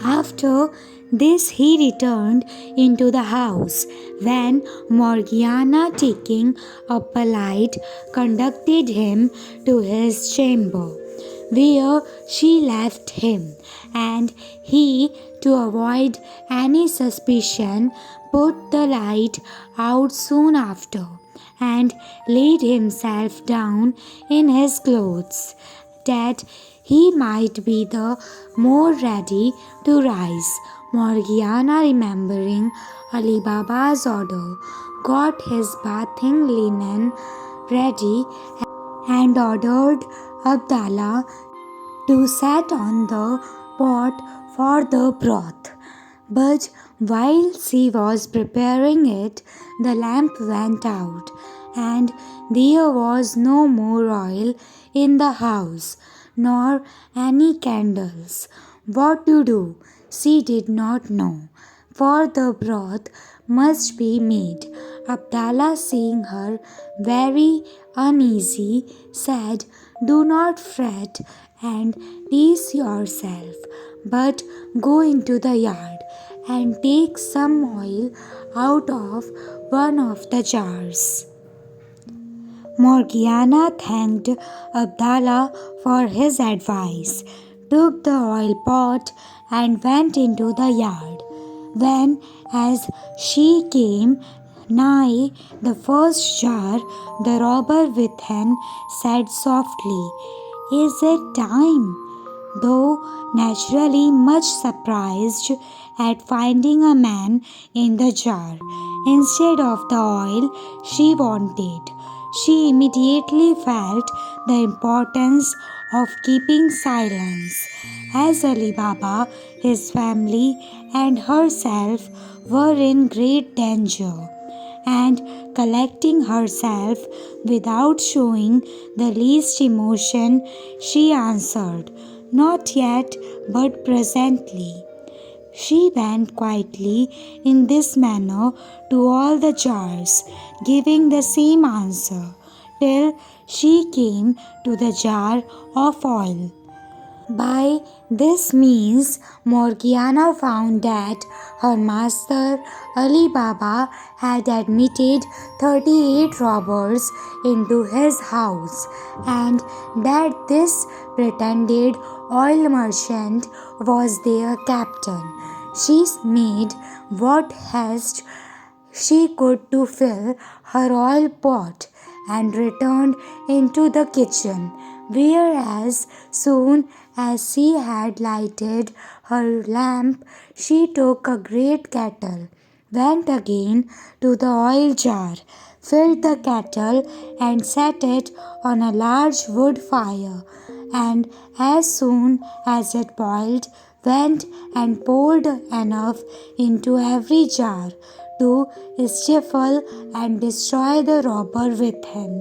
After this he returned into the house, when Morgiana, taking up a light, conducted him to his chamber, where she left him, and he, to avoid any suspicion, put the light out soon after, and laid himself down in his clothes, that he might be the more ready to rise. Morgiana, remembering Ali Baba's order, got his bathing linen ready and ordered Abdallah to set on the pot for the broth. But while she was preparing it, the lamp went out, and there was no more oil in the house, nor any candles. What to do, she did not know. for the broth must be made. Abdallah, seeing her very uneasy, said, "Do not fret and tease yourself, but go into the yard and take some oil out of one of the jars." Morgiana thanked Abdallah for his advice, took the oil pot, and went into the yard. When, as she came nigh the first jar, the robber within said softly, "Is it time?" Though naturally much surprised at finding a man in the jar instead of the oil she wanted. She immediately felt the importance of keeping silence, as Alibaba, his family, and herself were in great danger, and collecting herself without showing the least emotion, she answered, "Not yet, but presently." She went quietly in this manner to all the jars, giving the same answer, till she came to the jar of oil. By this means, Morgiana found that her master Ali Baba had admitted 38 robbers into his house, and that this pretended oil merchant was their captain. She made what haste she could to fill her oil pot and returned into the kitchen, where as soon as she had lighted her lamp, she took a great kettle, went again to the oil jar, filled the kettle, and set it on a large wood fire, and as soon as it boiled, went and poured enough into every jar to stifle and destroy the robber within.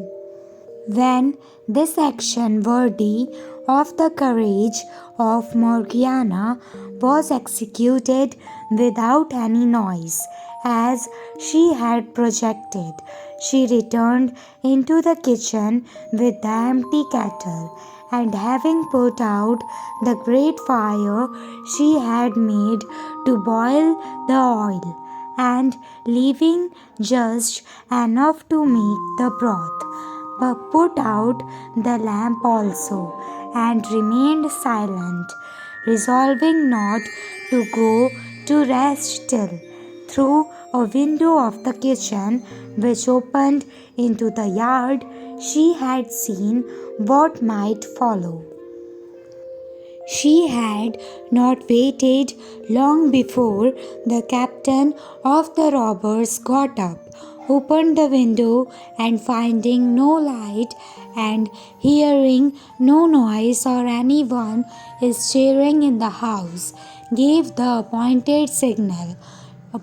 When this action, worthy of the courage of Morgiana, was executed without any noise, as she had projected, she returned into the kitchen with the empty kettle, and having put out the great fire she had made to boil the oil, and leaving just enough to make the broth, but put out the lamp also, and remained silent, resolving not to go to rest till, through a window of the kitchen which opened into the yard, she had seen what might follow. She had not waited long before the captain of the robbers got up, opened the window, and finding no light and hearing no noise or anyone stirring in the house, gave the appointed signal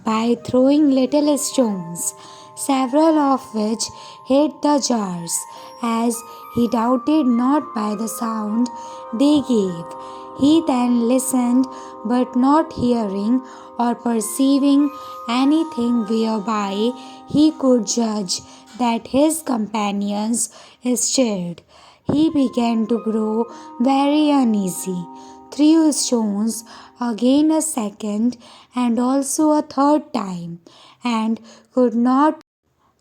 by throwing little stones, several of which hit the jars, as he doubted not by the sound they gave. He then listened, but not hearing or perceiving anything whereby he could judge that his companions stirred, he began to grow very uneasy, threw stones again a second and also a third time, and could not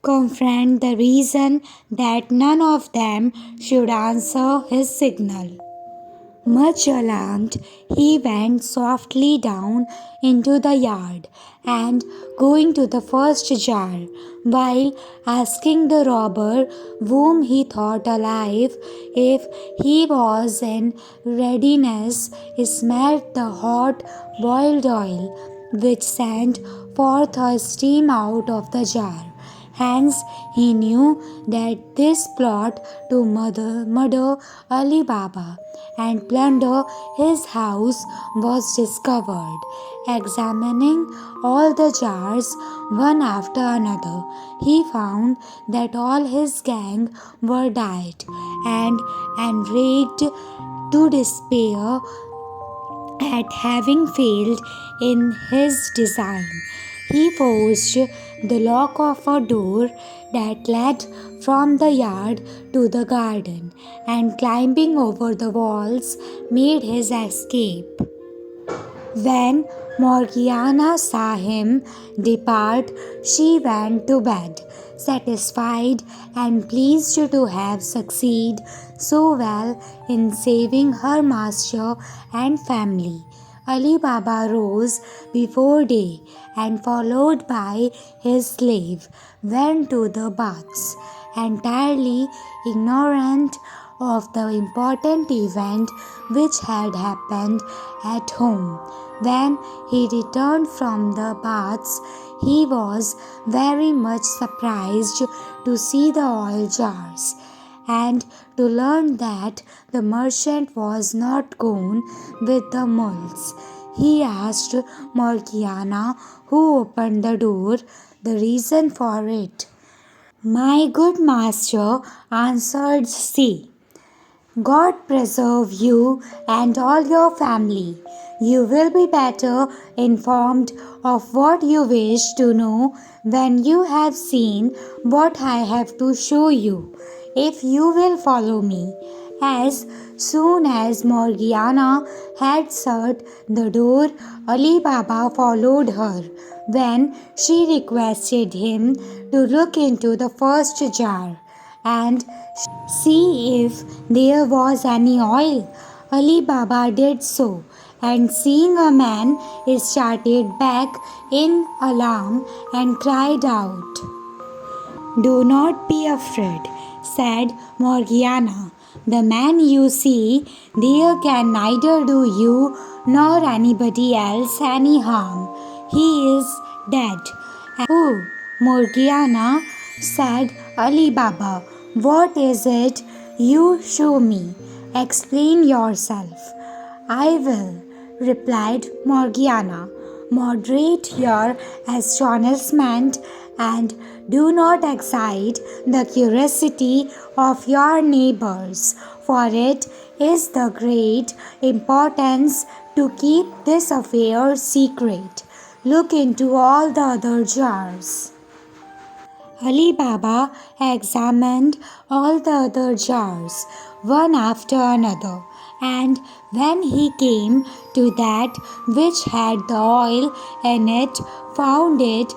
comprehend the reason that none of them should answer his signal. Much alarmed, he went softly down into the yard, and going to the first jar, while asking the robber whom he thought alive if he was in readiness, smelt the hot boiled oil, which sent forth a steam out of the jar. Hence, he knew that this plot to murder Ali Baba and plunder his house was discovered. Examining all the jars one after another, he found that all his gang were dead, and enraged to despair At having failed in his design, he forced the lock of a door that led from the yard to the garden and climbing over the walls made his escape. When Morgiana saw him depart, she went to bed, satisfied and pleased to have succeeded so well in saving her master and family. Ali Baba rose before day and, followed by his slave, went to the baths, entirely ignorant of the important event which had happened at home. When he returned from the baths, he was very much surprised to see the oil jars and to learn that the merchant was not gone with the mules. He asked Morgiana, who opened the door, the reason for it. My good master, answered she, God preserve you and all your family. You will be better informed of what you wish to know when you have seen what I have to show you, if you will follow me. As soon as Morgiana had shut the door, Ali Baba followed her. When she requested him to look into the first jar and see if there was any oil, Ali Baba did so, and seeing a man, started back in alarm and cried out. Do not be afraid, said Morgiana. The man you see there can neither do you nor anybody else any harm. He is dead. Oh, Morgiana, said Ali Baba, what is it you show me? Explain yourself. I will, replied Morgiana. Moderate your astonishment and do not excite the curiosity of your neighbors, for it is the great importance to keep this affair secret. Look into all the other jars. Ali Baba examined all the other jars, one after another, and when he came to that which had the oil in it, found it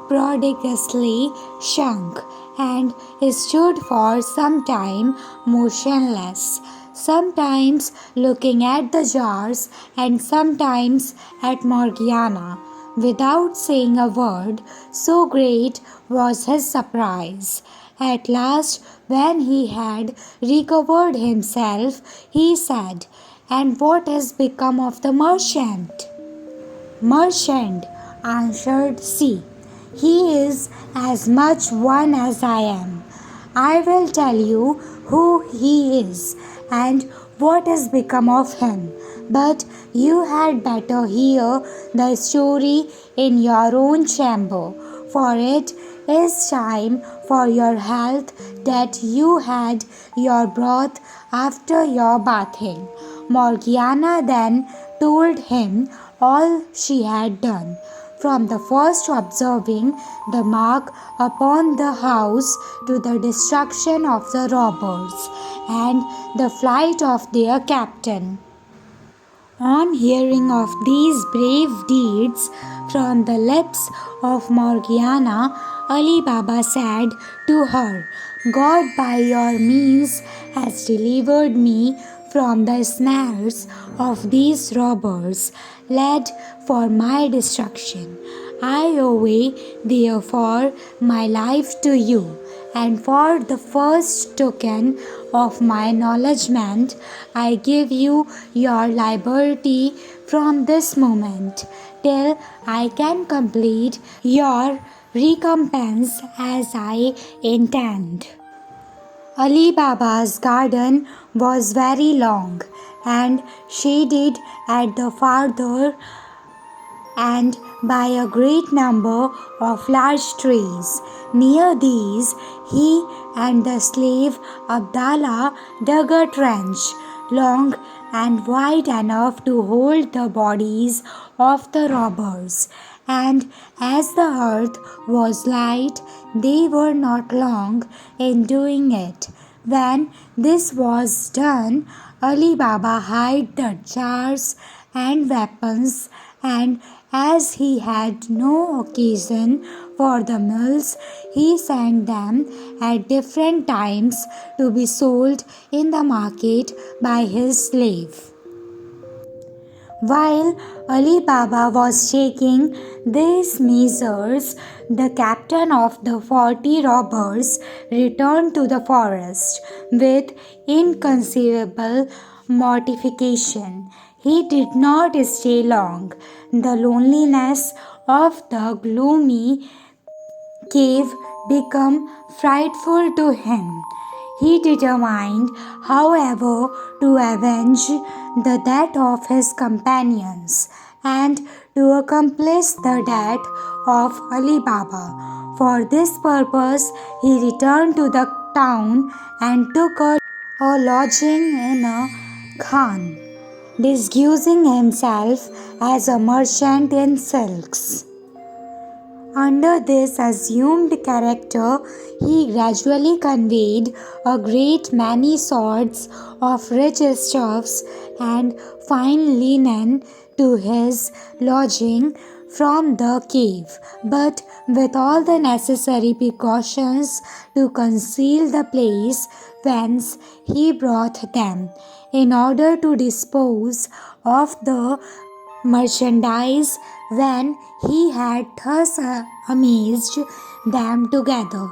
prodigiously shrunk, and stood for some time motionless, sometimes looking at the jars and sometimes at Morgiana, without saying a word, so great was his surprise. At last, when he had recovered himself, he said, And what has become of the merchant? Merchant, answered she, he is as much one as I am. I will tell you who he is and what has become of him. But you had better hear the story in your own chamber, for it is time for your health that you had your broth after your bathing. Morgiana then told him all she had done, from the first observing the mark upon the house to the destruction of the robbers and the flight of their captain. On hearing of these brave deeds from the lips of Morgiana, Ali Baba said to her, God by your means has delivered me from the snares of these robbers, led for my destruction. I owe therefore my life to you, and for the first token of my acknowledgement, I give you your liberty from this moment till I can complete your recompense as I intend. Ali Baba's garden was very long and shaded at the farther and by a great number of large trees. Near these, he and the slave Abdallah dug a trench, long and wide enough to hold the bodies of the robbers. And as the earth was light, they were not long in doing it. When this was done, Ali Baba hid the jars and weapons, and as he had no occasion for the mills, he sent them at different times to be sold in the market by his slave. While Ali Baba was taking these measures, the captain of the 40 robbers returned to the forest with inconceivable mortification. He did not stay long. The loneliness of the gloomy cave became frightful to him. He determined, however, to avenge the death of his companions and to accomplish the death of Ali Baba. For this purpose, he returned to the town and took a lodging in a khan, disguising himself as a merchant in silks. Under this assumed character, he gradually conveyed a great many sorts of rich stuffs and fine linen to his lodging from the cave, but with all the necessary precautions to conceal the place whence he brought them, in order to dispose of the merchandise when he had thus amazed them together.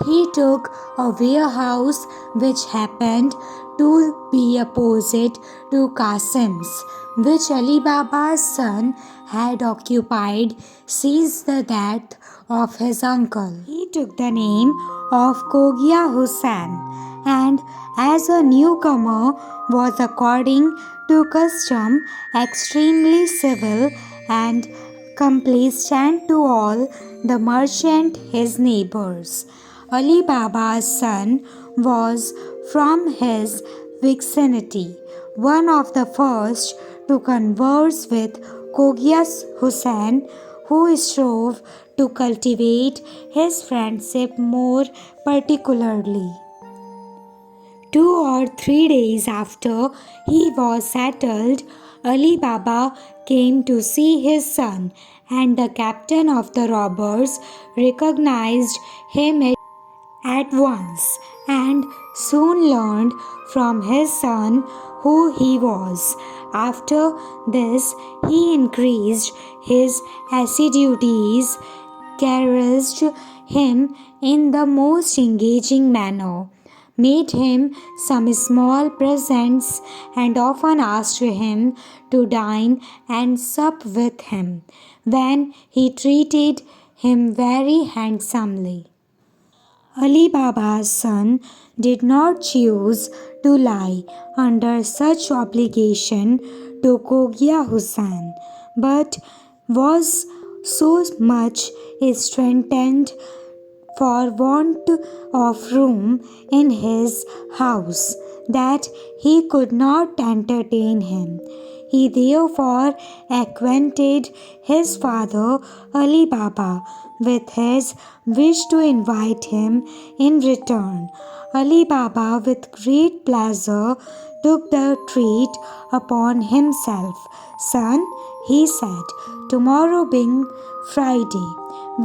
He took a warehouse which happened to be opposite to Qasim's, which Ali Baba's son had occupied since the death of his uncle. He took the name of Kogia Hussain, and as a newcomer was according to custom extremely civil and complacent to all the merchant his neighbors. Ali Baba's son was from his vicinity one of the first to converse with Kogia Hussain, who strove to cultivate his friendship more particularly. 2 or 3 days after he was settled, Ali Baba came to see his son, and the captain of the robbers recognized him at once and soon learned from his son who he was. After this, he increased his assiduities, caressed him in the most engaging manner, made him some small presents, and often asked him to dine and sup with him, when he treated him very handsomely. Ali Baba's son did not choose to lie under such obligation to Kogia Hussain, but was so much strengthened for want of room in his house that he could not entertain him. He therefore acquainted his father Ali Baba with his wish to invite him in return. Ali Baba with great pleasure took the treat upon himself. Son, he said, tomorrow being Friday,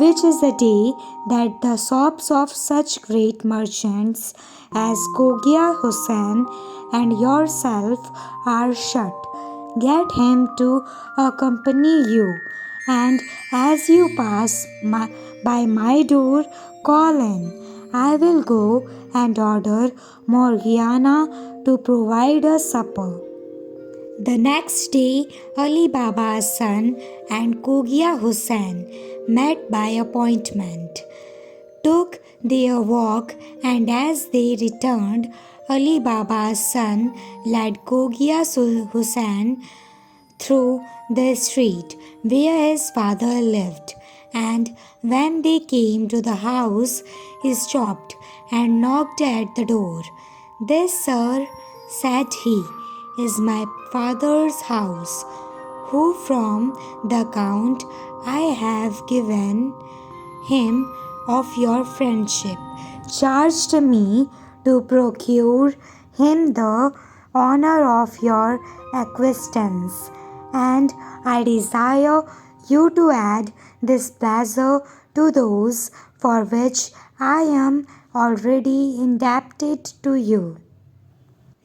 which is the day that the shops of such great merchants as Kogia Hussain and yourself are shut, get him to accompany you, and as you pass by my door, call in. I will go and order Morgiana to provide a supper. The next day, Ali Baba's son and Kogia Hussain met by appointment, took their walk, and as they returned, Ali Baba's son led Kogia Hussain through the street where his father lived, and when they came to the house, he stopped and knocked at the door. This, sir, said he, is my father's house, who from the account I have given him of your friendship, charged me to procure him the honor of your acquaintance, and I desire you to add this pleasure to those for which I am already indebted to you.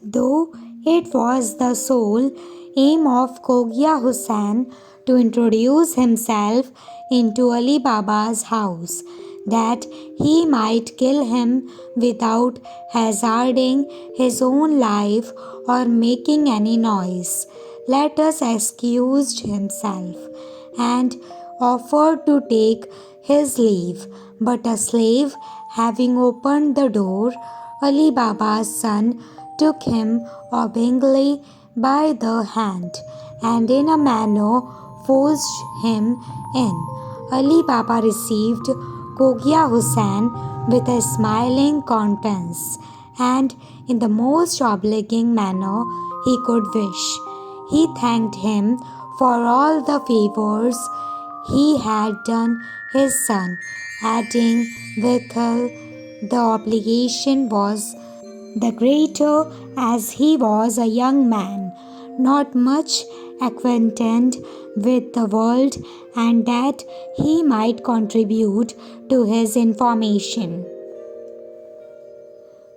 Though it was the sole aim of Cogia Hussain to introduce himself into Ali Baba's house, that he might kill him without hazarding his own life or making any noise, let us excuse himself and offered to take his leave. But a slave, having opened the door, Ali Baba's son took him obeyingly by the hand and in a manner forced him in. Ali Baba received Cogia Hussain with a smiling countenance and in the most obliging manner he could wish. He thanked him for all the favors he had done his son, adding withal the obligation was the greater as he was a young man, not much acquainted with the world, and that he might contribute to his information.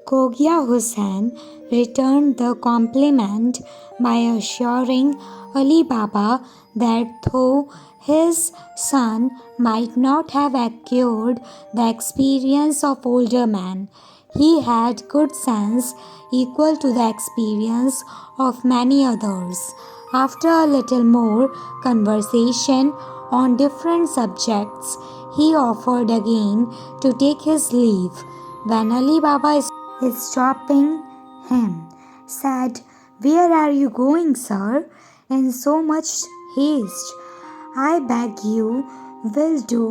Cogia Hussain returned the compliment by assuring Ali Baba that though his son might not have acquired the experience of older men, he had good sense equal to the experience of many others. After a little more conversation on different subjects, he offered again to take his leave. When Ali Baba stopping him, said, "Where are you going, sir, in so much haste? I beg you will do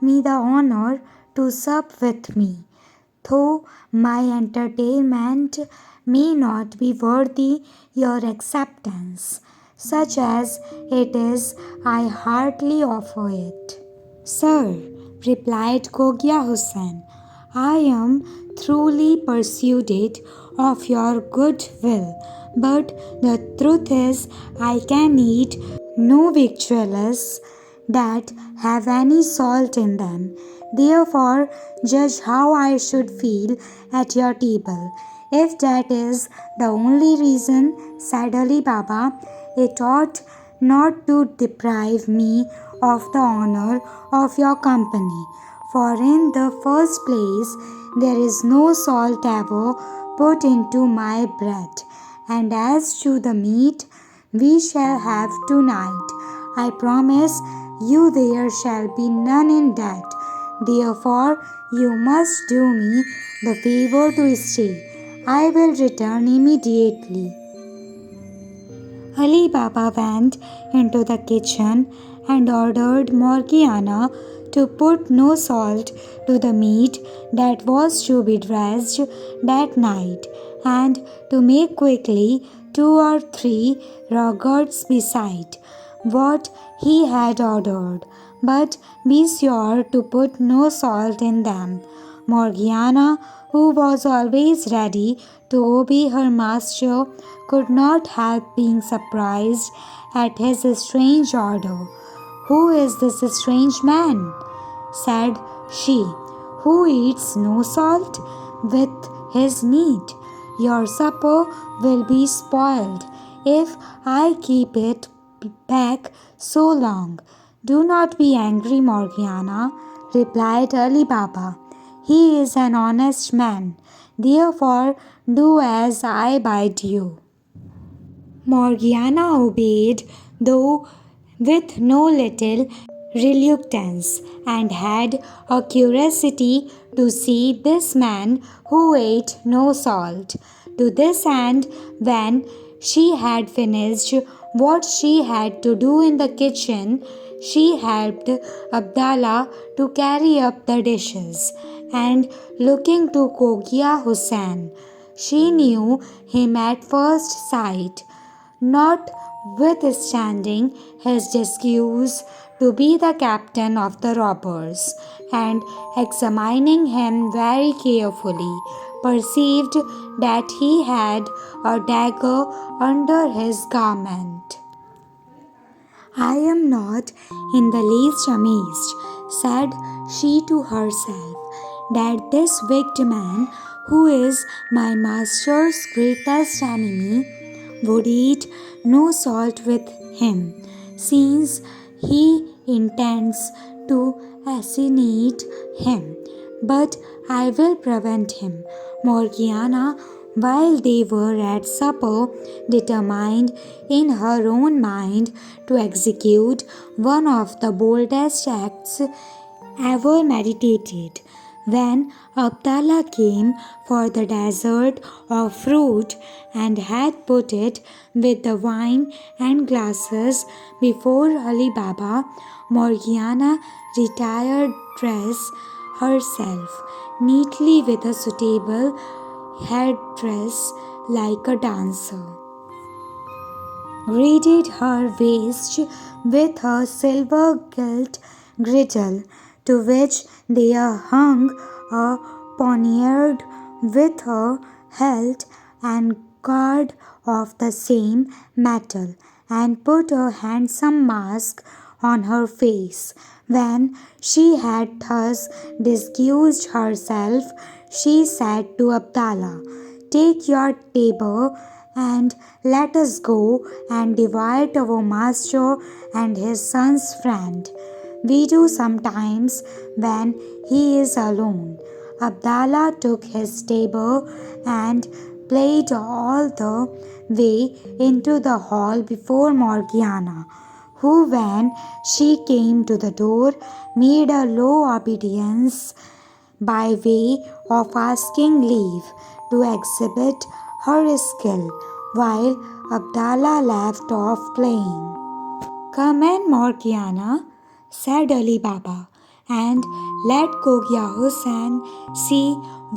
me the honor to sup with me, though my entertainment may not be worthy your acceptance. Such as it is, I heartily offer it." "Sir," replied Cogia Hussain, "I am truly persuaded of your good will, but the truth is I can eat no victuals that have any salt in them. Therefore, judge how I should feel at your table. If that is the only reason," said Ali Baba, "it ought not to deprive me of the honor of your company. For in the first place, there is no salt ever put into my bread, and as to the meat we shall have tonight, I promise you there shall be none in that. Therefore, you must do me the favor to stay. I will return immediately." Ali Baba went into the kitchen and ordered Morgiana to put no salt to the meat that was to be dressed that night, and to make quickly 2 or 3 rogues beside what he had ordered, but be sure to put no salt in them. Morgiana, who was always ready to obey her master, could not help being surprised at his strange order. "Who is this strange man," said she, "who eats no salt with his meat? Your supper will be spoiled if I keep it back so long." "Do not be angry, Morgiana," replied Ali Baba. "He is an honest man. Therefore, do as I bid you." Morgiana obeyed, though with no little reluctance, and had a curiosity to see this man who ate no salt. To this end, when she had finished what she had to do in the kitchen, she helped Abdallah to carry up the dishes, and looking to Cogia Hussain, she knew him at first sight. notwithstanding his disguise to be the captain of the robbers, and examining him very carefully, perceived that he had a dagger under his garment. I am not in the least amazed, said she to herself, that this wicked man, who is my master's greatest enemy, would eat no salt with him, since he intends to assassinate him. But I will prevent him. Morgiana, while they were at supper, determined in her own mind to execute one of the boldest acts ever meditated. When Abdallah came for the dessert of fruit and had put it with the wine and glasses before Alibaba, Morgiana retired dressed herself neatly with a suitable headdress like a dancer, girded her waist with a silver gilt girdle, to which there hung a poniard with a hilt and guard of the same metal, and put a handsome mask on her face. When she had thus disguised herself, she said to Abdallah, "Take your tabor and let us go and divide our master and his son's friend. We do sometimes when he is alone." Abdallah took his tabor and played all the way into the hall before Morgiana, who, when she came to the door, made a low obeisance by way of asking leave to exhibit her skill, while Abdallah left off playing. "Come in, Morgiana," said Ali Baba, "and let Cogia Hussain see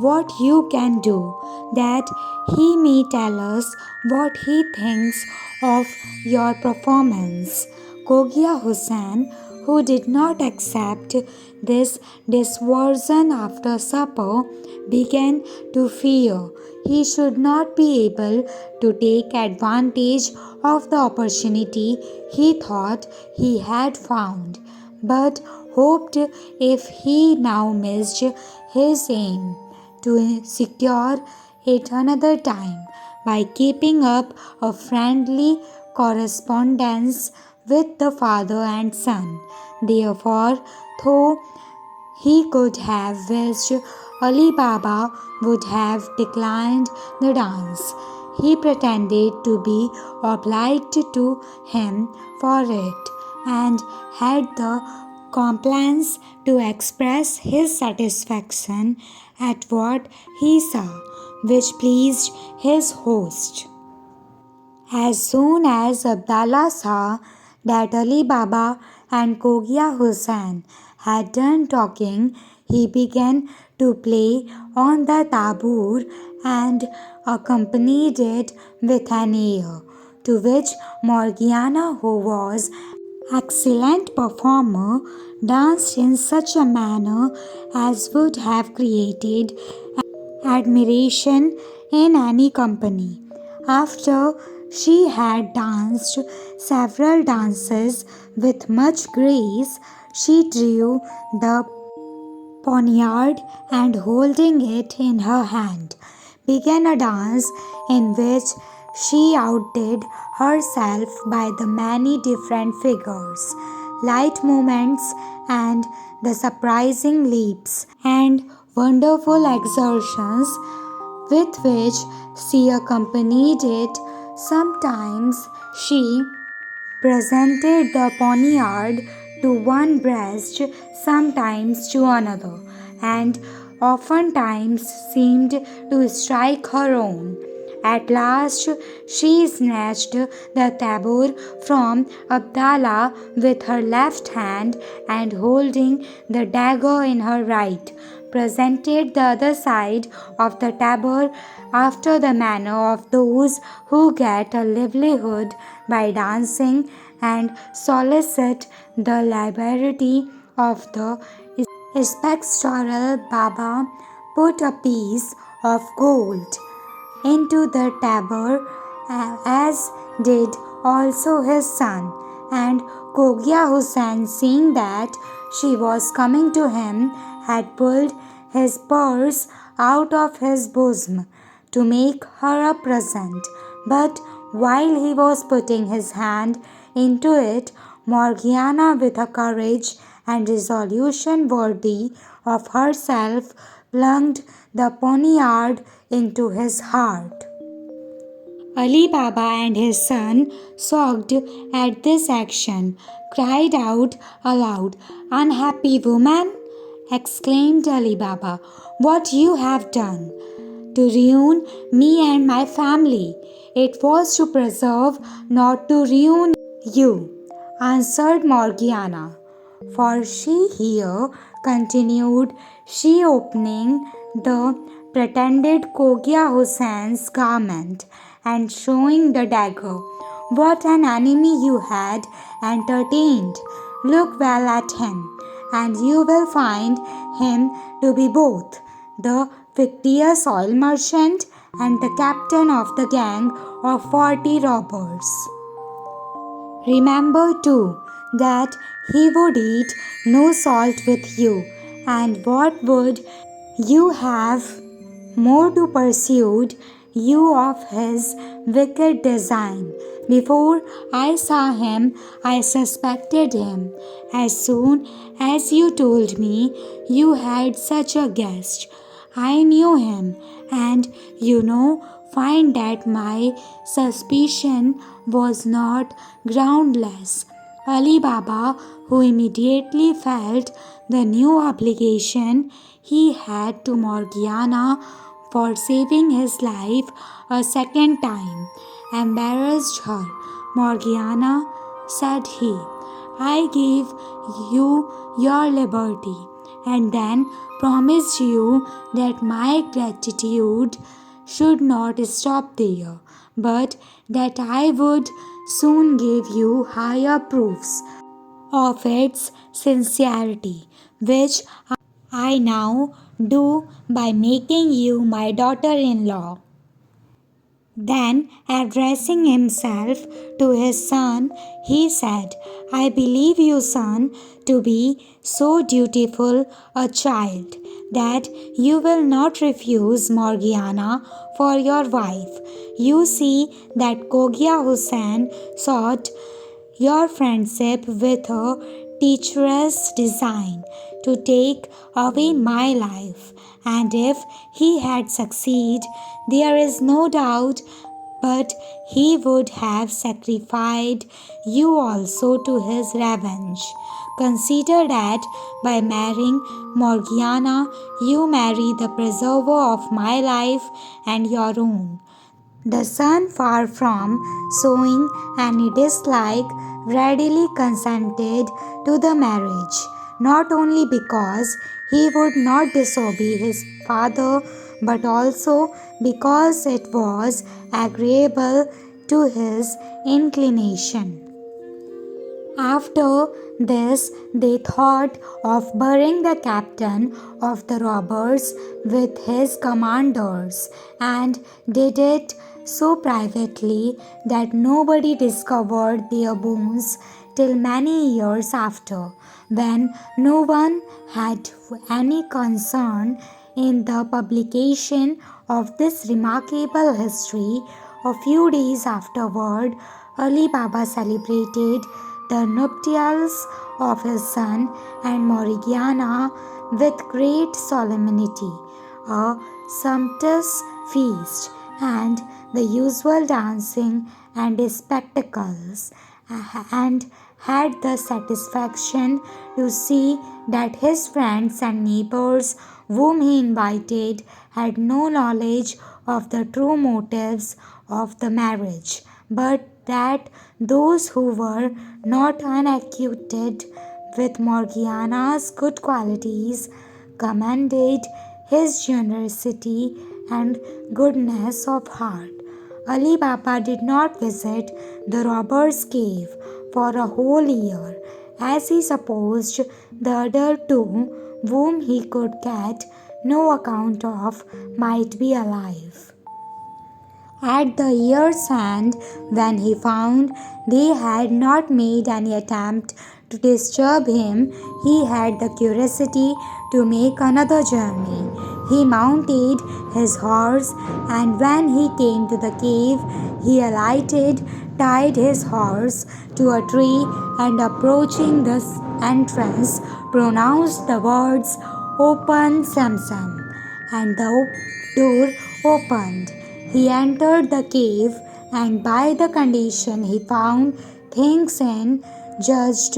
what you can do, that he may tell us what he thinks of your performance." Cogia Hussain, who did not accept this diversion after supper, began to fear he should not be able to take advantage of the opportunity he thought he had found, but hoped, if he now missed his aim, to secure it another time by keeping up a friendly correspondence with the father and son. Therefore, though he could have wished Ali Baba would have declined the dance, he pretended to be obliged to him for it, and had the compliance to express his satisfaction at what he saw, which pleased his host. As soon as Abdallah saw that Ali Baba and Cogia Hussain had done talking, he began to play on the tabor and accompanied it with an air, to which Morgiana, who was excellent performer, danced in such a manner as would have created admiration in any company. After she had danced several dances with much grace, she drew the poniard and, holding it in her hand, began a dance in which she outdid herself by the many different figures, light movements, and the surprising leaps and wonderful exertions with which she accompanied it. Sometimes she presented the poniard to one breast, sometimes to another, and oftentimes seemed to strike her own. At last she snatched the tabor from Abdallah with her left hand, and holding the dagger in her right, represented the other side of the tabor after the manner of those who get a livelihood by dancing and solicit the liberty of the spectral Baba put a piece of gold into the tabor, as did also his son. And Kogia Hussain, seeing that she was coming to him, had pulled his purse out of his bosom to make her a present. But while he was putting his hand into it, Morgiana, with a courage and resolution worthy of herself, plunged the poniard into his heart. Ali Baba and his son, shocked at this action, cried out aloud, "Unhappy woman!" exclaimed Ali Baba, "what you have done? To ruin me and my family. It was to preserve, not to ruin you," answered Morgiana. "For she here," continued she, opening the pretended Kogia Hussein's garment and showing the dagger, "what an enemy you had entertained! Look well at him, and you will find him to be both the fictitious oil merchant and the captain of the gang of 40 robbers. Remember too that he would eat no salt with you, and what would you have more to pursued you of his wicked design. Before I saw him, I suspected him. As soon as you told me you had such a guest, I knew him, and find that my suspicion was not groundless." Ali Baba, who immediately felt the new obligation he had to Morgiana for saving his life a second time, embarrassed her. "Morgiana," said he, "I gave you your liberty, and then promised you that my gratitude should not stop there, but that I would soon give you higher proofs of its sincerity, which I now do by making you my daughter-in-law." Then, addressing himself to his son, he said, "I believe you, son, to be so dutiful a child that you will not refuse Morgiana for your wife. You see that Kogia Hussain sought your friendship with a treacherous design to take away my life, and if he had succeeded, there is no doubt but he would have sacrificed you also to his revenge. Consider that by marrying Morgiana, you marry the preserver of my life and your own." The son, far from showing any dislike, readily consented to the marriage, not only because he would not disobey his father, but also because it was agreeable to his inclination. After this, they thought of burying the captain of the robbers with his commanders, and did it so privately that nobody discovered their bones till many years after, when no one had any concern in the publication of this remarkable history. A few days afterward, Ali Baba celebrated the nuptials of his son and Morgiana with great solemnity, a sumptuous feast, and the usual dancing and spectacles, and had the satisfaction to see that his friends and neighbors whom he invited had no knowledge of the true motives of the marriage, but that those who were not unacquainted with Morgiana's good qualities commended his generosity and goodness of heart. Ali Baba did not visit the robber's cave for a whole year, as he supposed the other two, whom he could get no account of, might be alive. At the year's end, when he found they had not made any attempt to disturb him, he had the curiosity to make another journey. He mounted his horse, and when he came to the cave, he alighted, tied his horse to a tree, and approaching the entrance, pronounced the words, "Open, Samsam," and the door opened. He entered the cave, and by the condition he found things in, judged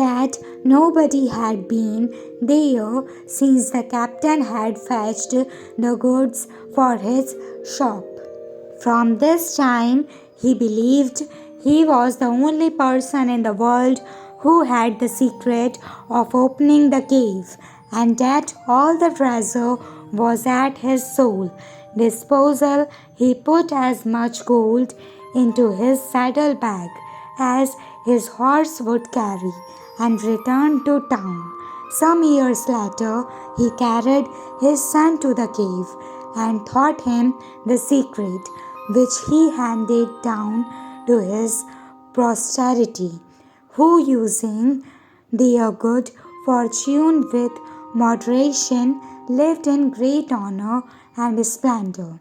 that nobody had been there since the captain had fetched the goods for his shop. From this time, he believed he was the only person in the world who had the secret of opening the cave, and that all the treasure was at his sole disposal. He put as much gold into his saddlebag as his horse would carry and returned to town. Some years later, he carried his son to the cave and taught him the secret, which he handed down to his posterity, who, using their good fortune with moderation, lived in great honor and splendor.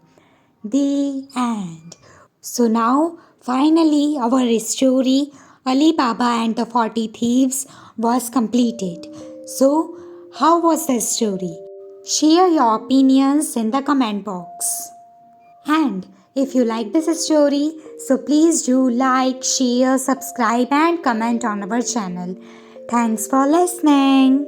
The end. So now, finally, our story, Ali Baba and the 40 Thieves, was completed. So, how was the story? Share your opinions in the comment box. And if you like this story, so please do like, share, subscribe, and comment on our channel. Thanks for listening.